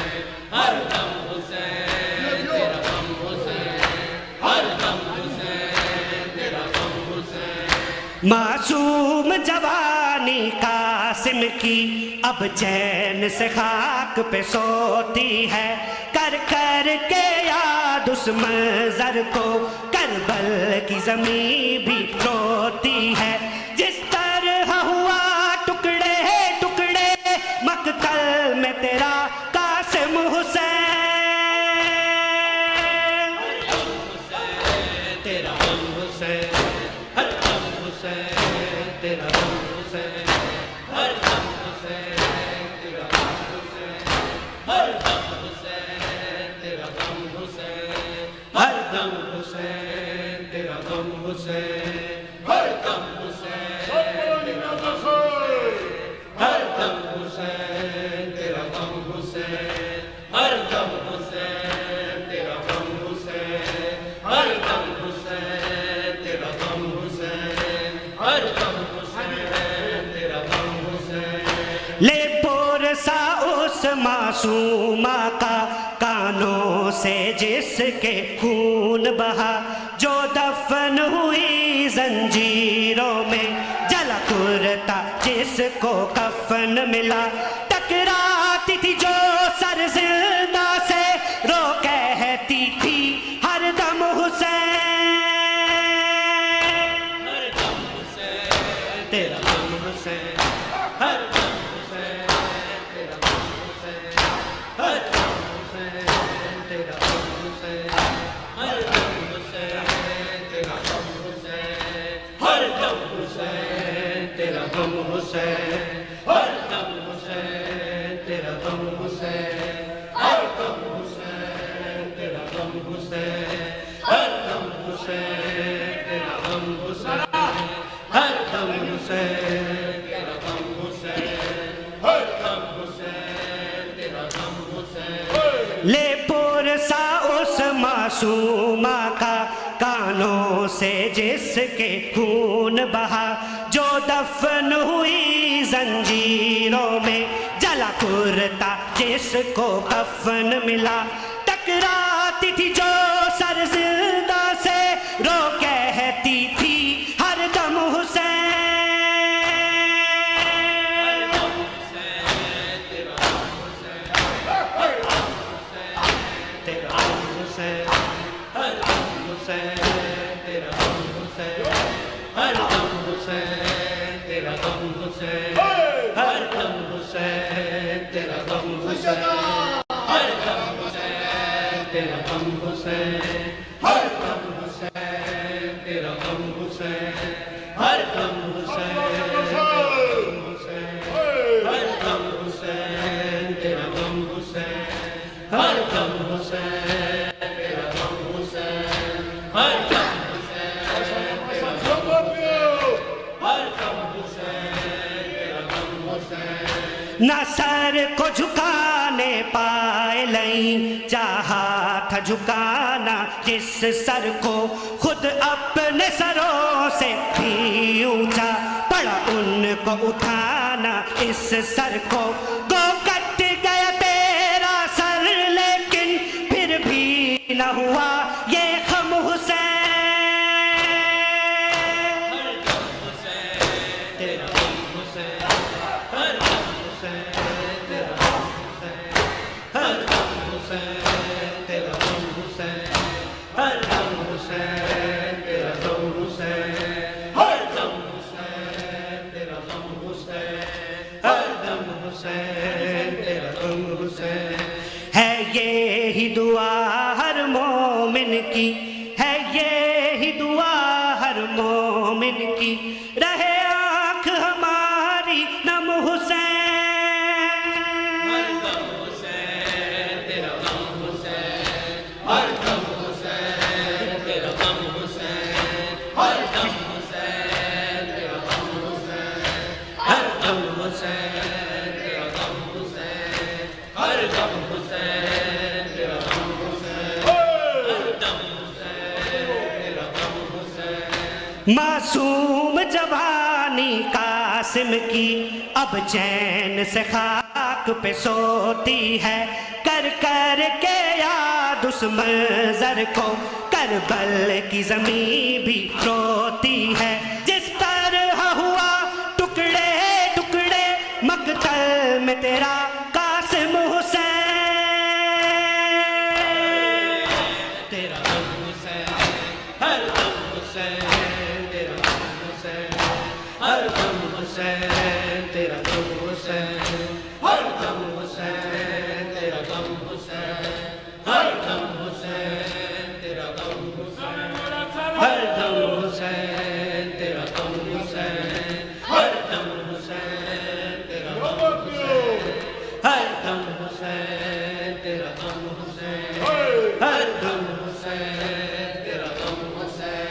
ہر غم حسین, تیرا غم حسین, ہر غم حسین, تیرا غم حسین. معصوم جوانی قاسم کی اب چین سے خاک پہ سوتی ہے, کر کر کے یاد اس منظر کو کربل کی زمین بھی روتی ہے. جس طرح ہوا ٹکڑے ٹکڑے مقتل میں تیرا قاسم حسین. تیرا غم حسین, ہر غم حسین, تیرا غم حسین, ہر غم حسین, تیرا غم حسین, ہر غم حسین, تیرا غم حسین, ہر غم حسین, تیرا غم حسین, ہر غم حسین, تیرا غم حسین, ہر غم حسین, تیرا غم حسین, ہر غم حسین, تیرا غم حسین, ہر غم حسین, تیرا غم حسین, ہر غم حسین, تیرا غم حسین. لے پرسا اس معصومہ کا کانوں سے جس کے خون بہا, جو دفن ہوئی زنجیروں میں, جلا کرتا جس کو کفن ملا, ٹکراتی تھی جو سر زندہ سے, رو کہتی تھی ہر دم حسین. ہر غم حسین, تیرا غم حسین, ہر غم حسین, تیرا غم حسین, ہر غم حسین, تیرا غم حسین, ہر غم حسین, تیرا غم حسین, ہر غم حسین, تیرا غم حسین, ہر غم حسین, تیرا غم حسین, ہر غم حسین, تیرا غم حسین, ہر غم حسین, تیرا غم حسین, ہر غم حسین, تیرا غم حسین, ہر غم حسین, تیرا غم حسین. لے پرسا اس معصومہ کا کان دانوں سے جس کے خون بہا، جو دفن ہوئی زنجیروں میں، جلا کرتا جس کو کفن ملا، ٹکراتی تھی جو سر زندہ سے، رو کہتی تھی ہر دم حسین، تیرا غم حسین، ہر دم حسین، تیرا غم حسین، ہر دم حسین، تیرا غم حسین، ہر دم حسین، تیرا غم حسین، ہر دم حسین، تیرا غم حسین، ہر دم حسین، تیرا غم حسین، ہر دم حسین، تیرا غم حسین، ہر دم حسین، تیرا غم حسین، ہر دم حسین، تیرا غم حسین، ہر دم حسین، تیرا غم حسین، نہ سر کو جھکانے پائے لیں، چاہا تھا جھکانا جس سر کو، خود اپنے سروں سے بھی اونچا پڑا ان کو اٹھانا اس سر کو، گو کٹ گیا تیرا سر لیکن پھر بھی نہ ہوا یہ غم حسین، تیرا غم حسین، ہر غم حسین، تیرا غم حسین، ہر غم حسین، تیرا غم حسین، ہر غم حسین، تیرا غم حسین، ہر غم حسین، تیرا غم حسین، ہر غم حسین، تیرا غم حسین، ہے یہی دعا ہر مومن کی، ہے یہی دعا ہر مومن کی، رہے آنکھ ہماری نم حسین، ہر غم حسین، تیرا غم حسین، ہر غم حسین، تیرا غم حسین، ہر غم حسین، تیرا غم حسین، ہر غم حسین، تیرا غم حسین، ہر غم حسین، تیرا غم حسین، ہر غم حسین، تیرا غم حسین، معصوم جوانی قاسم کی اب چین سے خاک پہ سوتی ہے، کر کر کے یاد اس منظر کو کربل کی زمین بھی روتی ہے، جس طرح ہوا ٹکڑے ٹکڑے مقتل میں تیرا قاسم حسین، تیرا غم حسین، ہر غم حسین، تیرا غم حسین، ہر غم حسین، تیرا غم حسین، ہر غم حسین، تیرا غم حسین، ہر غم حسین، تیرا غم حسین، ہر غم حسین، تیرا غم حسین، ہر غم حسین، تیرا غم حسین، ہر غم حسین، تیرا غم حسین، ہر غم حسین، تیرا غم حسین،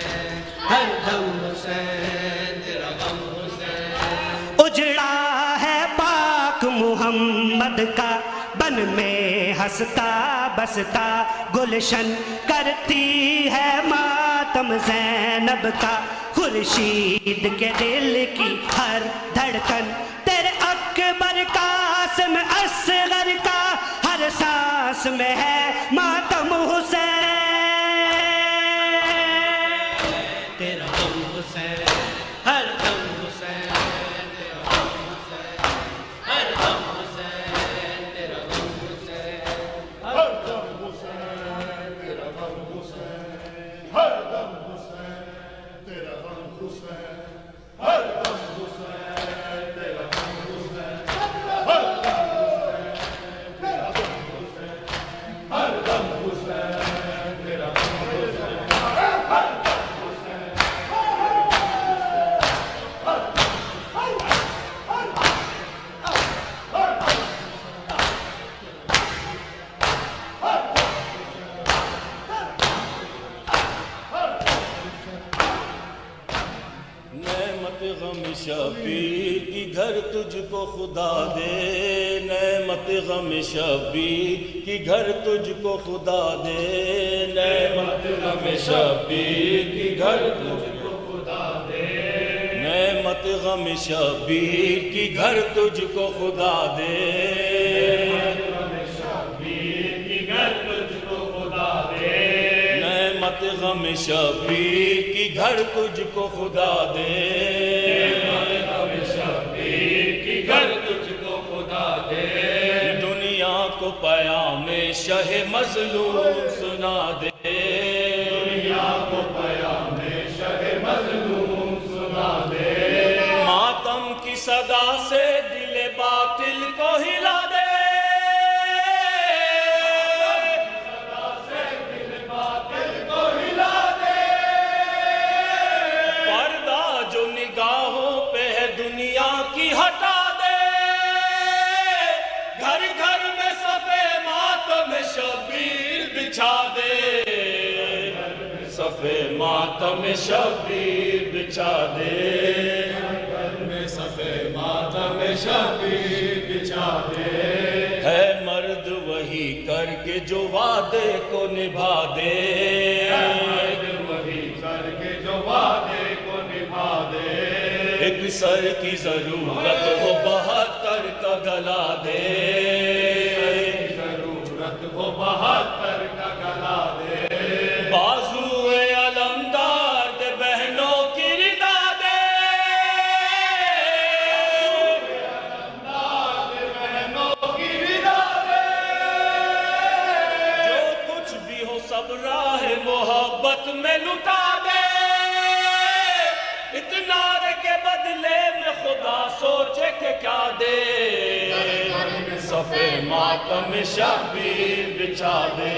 ہر غم حسین، تیرا غم حسین، اجڑا ہے پاک محمد کا بن میں ہنستا بستا گلشن، کرتی ہے ماتم زینب کا خورشید کے دل کی ہر دھڑکن، تیرے اکبر قاسم اصغر کا ہر سانس میں ہے ماتم حسین، تیرا غم حسین، ہر غم حسین، تیرا غم حسین، ہر غم حسین، تیرا غم حسین، ہر غم حسین، تیرا غم حسین، ہر غم حسین، تیرا غم حسین، ہر غم حسین، تیرا غم حسین، ہر غم حسین، تیرا غم حسین، ہر غم حسین، تیرا غم حسین، ہر غم حسین، غم شبیر کی گھر تجھ کو خدا دے نعمت غم شبیر کی گھر تجھ کو خدا دے نعمت غم شبیر کی گھر تجھ کو خدا دے نعمت غم شبیر کی گھر تجھ کو خدا دے نعمت غم شبیر کی گھر تجھ کو خدا دے نعمت غم شبیر کی گھر تجھ کو خدا دے دنیا کو پیام شہ مظلوم سنا دے دنیا کو پیام شہ مظلوم سنا دے ماتم کی صدا سے دل باطل کو ہلا دے ہٹا دے گھر گھر میں صفے ماتم شبیر بچھا دے صفے ماتم شبیر بچھا دے گھر میں صفے ماتم شبیر بچھا دے ہے مرد وہی کر کے جو وعدے کو نبھا دے مرد وہی کر کے جو وعدے کو نبھا دے ایک سر کی ضرورت ہو 72 کا گلا دے ضرورت ہو 72 کا گلا دے بازو علمدار دے بہنوں کی ردا دے علمدار دے بہنوں کی ردا دے جو کچھ بھی ہو سب راہ محبت میں لٹا دے اتنا کے بدلے میں خدا سوچے کہ کیا دے صفے ماتم شبیر بچھا دے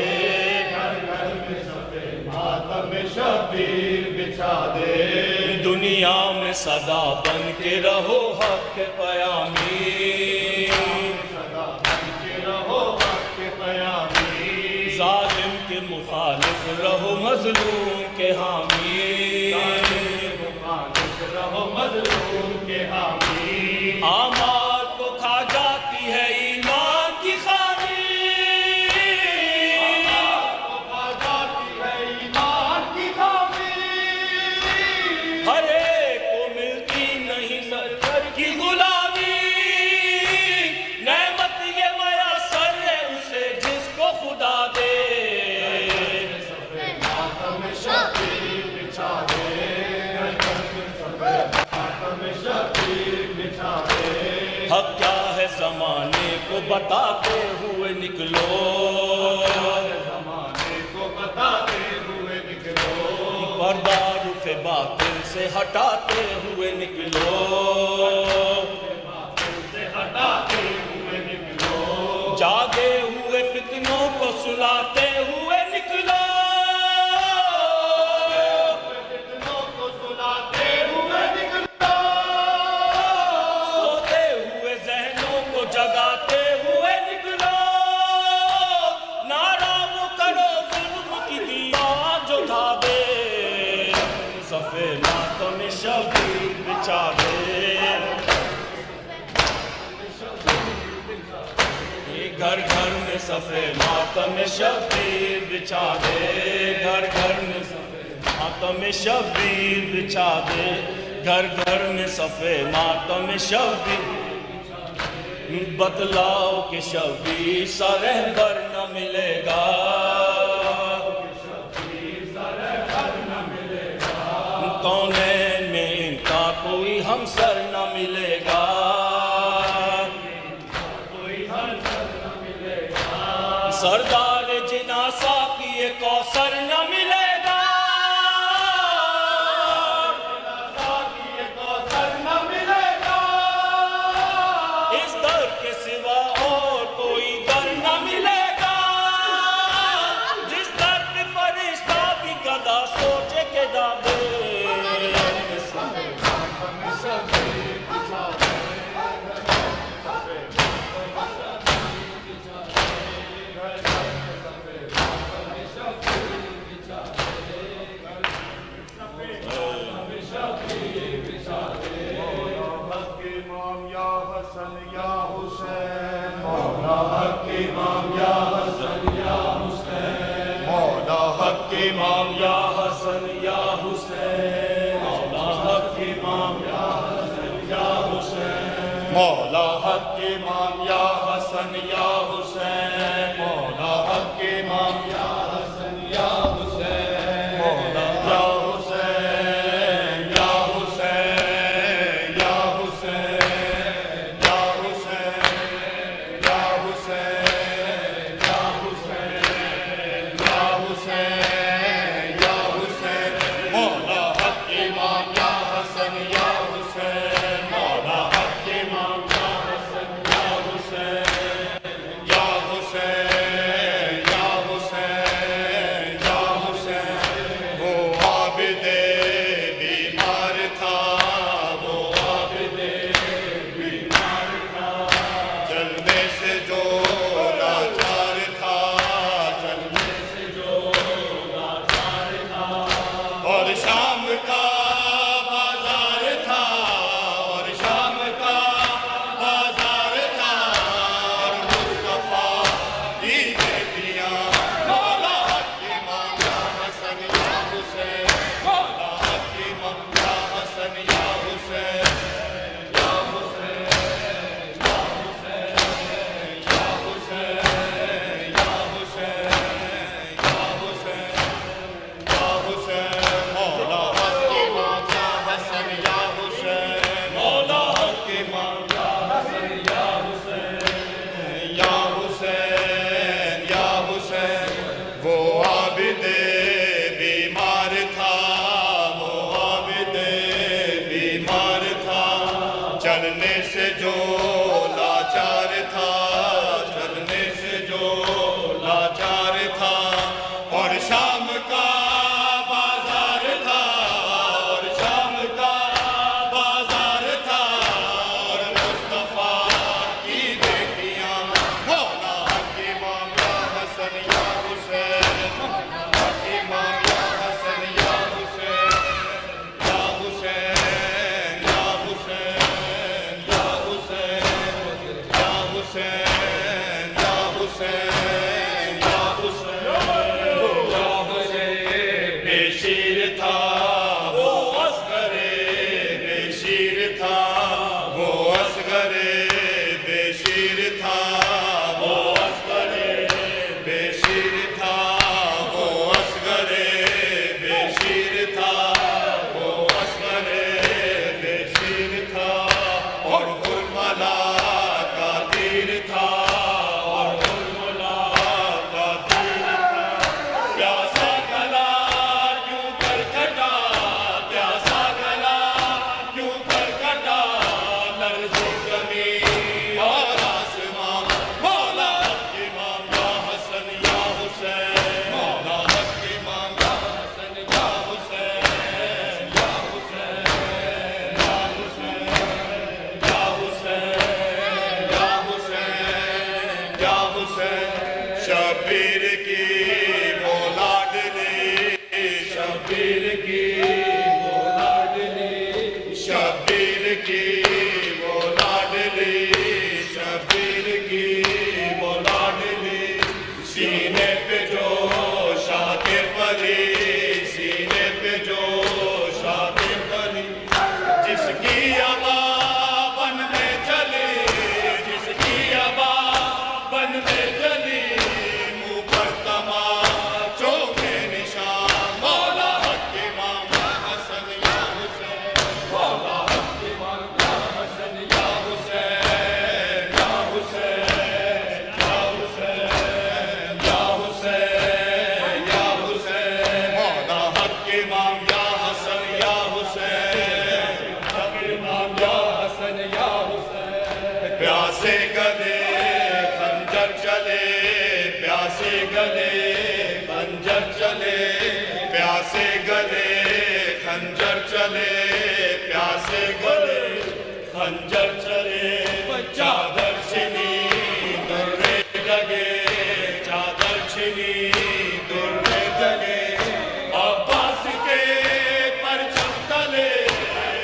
گھر گھر میں صفے ماتم شبیر بچھا دے دنیا میں صدا بن کے رہو حق کے پیامی صدا بن کے رہو حق کے پیامی ظالم کے مخالف رہو مظلوم کے حامی رہو مظلوم کے حامی اعمال کو کھا جاتی ہے ایمان کی خامی اعمال کو کھا جاتی ہے ایمان کی خامی ہر ایک کو ملتی نہیں سرکر کی غلامی نعمت یہ میسر ہے اسے جس کو خدا دے صفے ماتم شبیر بچھا دے حق کیا ہے زمانے کو بتاتے ہوئے نکلو زمانے کو بتاتے ہوئے نکلو پردہ رخ باطل سے ہٹاتے ہوئے نکلو باطل سے ہٹاتے ہوئے نکلو جاگے ہوئے فتنوں کو سلاتے ہوئے نکلو جگاتے ہوئے نکلو نعرہ وہ کرو ظلم کی دیوار جو ڈھا دے صفے ماتم شبیر بچھا دے گھر گھر میں صفے ماتم شبیر بچھا دے گھر گھر میں صفے ماتم شبیر بچھا دے گھر گھر میں صفے ماتم شبیر بتلاؤ کہ شبیر سا رہبر نہ ملے گا کونین میں ان کا کوئی ہمسر نہ ملے گا سردار جناسا کی یہ کوثر نہ ملے گا سوچے کے دادے مولا حق امام یا حسن یا حسین مولا حق امام یا حسن یا حسین مولا حق امام یا حسن یا حسین مولا حق امام یا حسن یا حسین مولا یا حسین یا حسین یا حسین یا حسین یا حسین یا حسین یا حسین یا حسین مولا حق امام یا حسن یا حسین مولا حق امام یا حسن یا حسین یا حسین یا حسین یا حسین وہ عابد بیمار تھا وہ عابد بیمار تھا چلنے سے جو لاچار تھا چلنے سے جو لاچار تھا اور شام کا بازار تھا اور شام کا بازار تھا اور مصطفیٰ کی بیٹیاں مولا حق امام یا حسن یا حسین مولا حق امام یا حسن یا حسین یا حسین یا حسین یا حسین یا حسین یا حسین یا حسین مولا حق امام یا حسن یا حسین مولا حق امام یا حسن یا حسین یا حسین یا حسین وہ عابد بیمار تھا وہ عابد بیمار تھا چلنے سے جو لاچار تھا چلنے سے جو لاچار تھا اور شام کا بازار تھا اور شام کا بازار تھا اور مصطفیٰ کی بیٹیاں مولا حق امام یا حسن یا حسین مولا حق امام یا حسن یا حسین یا حسین یا حسین یا حسین یا حسین یا حسین یا حسین یا حسین بے شیر تھا وہ اصغر بے شیر تھا وہ اصغر بے شیر تھا وہ اصغر بے شیر تھا وہ اصغر بے شیر تھا وہ اصغر بے شیر تھا اور حرملا کا تیر تھا اور حرملا کا تیر تھا پیاسا گلا کیوں کر کٹا پیاسا گلا کیوں کر کٹا لرزی زمین اور آسمان مولا حق امام یا حسن یا حسین مولا حق امام یا حسن یا حسین یا حسین یا حسین یا حسین یا حسین یا حسین شبیر کی وہ لاڈلی شبیر کی وہ لاڈلی شبیر کی وہ لاڈلی شبیر کی وہ لاڈلی سینے پہ جو شاطر پری سینے پہ جو شاطر پری جس کی ابا بن میں چلی جس کی ابا بن میں چلی منہ پر تماچوں کے نشان مولا حق امام یا حسن یا حسین مولا حق امام یا حسن یا حسین یا حسین یا حسین یا حسین یا حسین مولا حق امام یا حسن یا حسین حق امام یا حسن یا حسین پیاسے گلے خنجر چلے پیاسے گلے خنجر چلے پیاسے گلے خنجر چلے پیاسے گلے خنجر چلے چادر چھنی درے لگے چادر چھنی درے لگے عباس کے پرچم تلے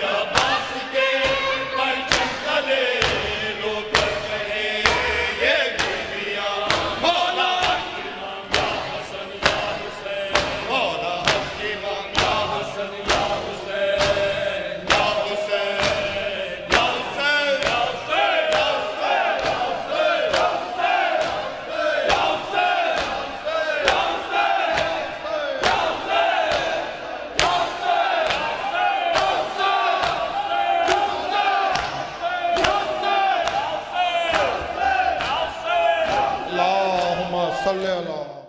عباس کے پرچم تلے رو کر کہے یہ بیوی صلی اللہ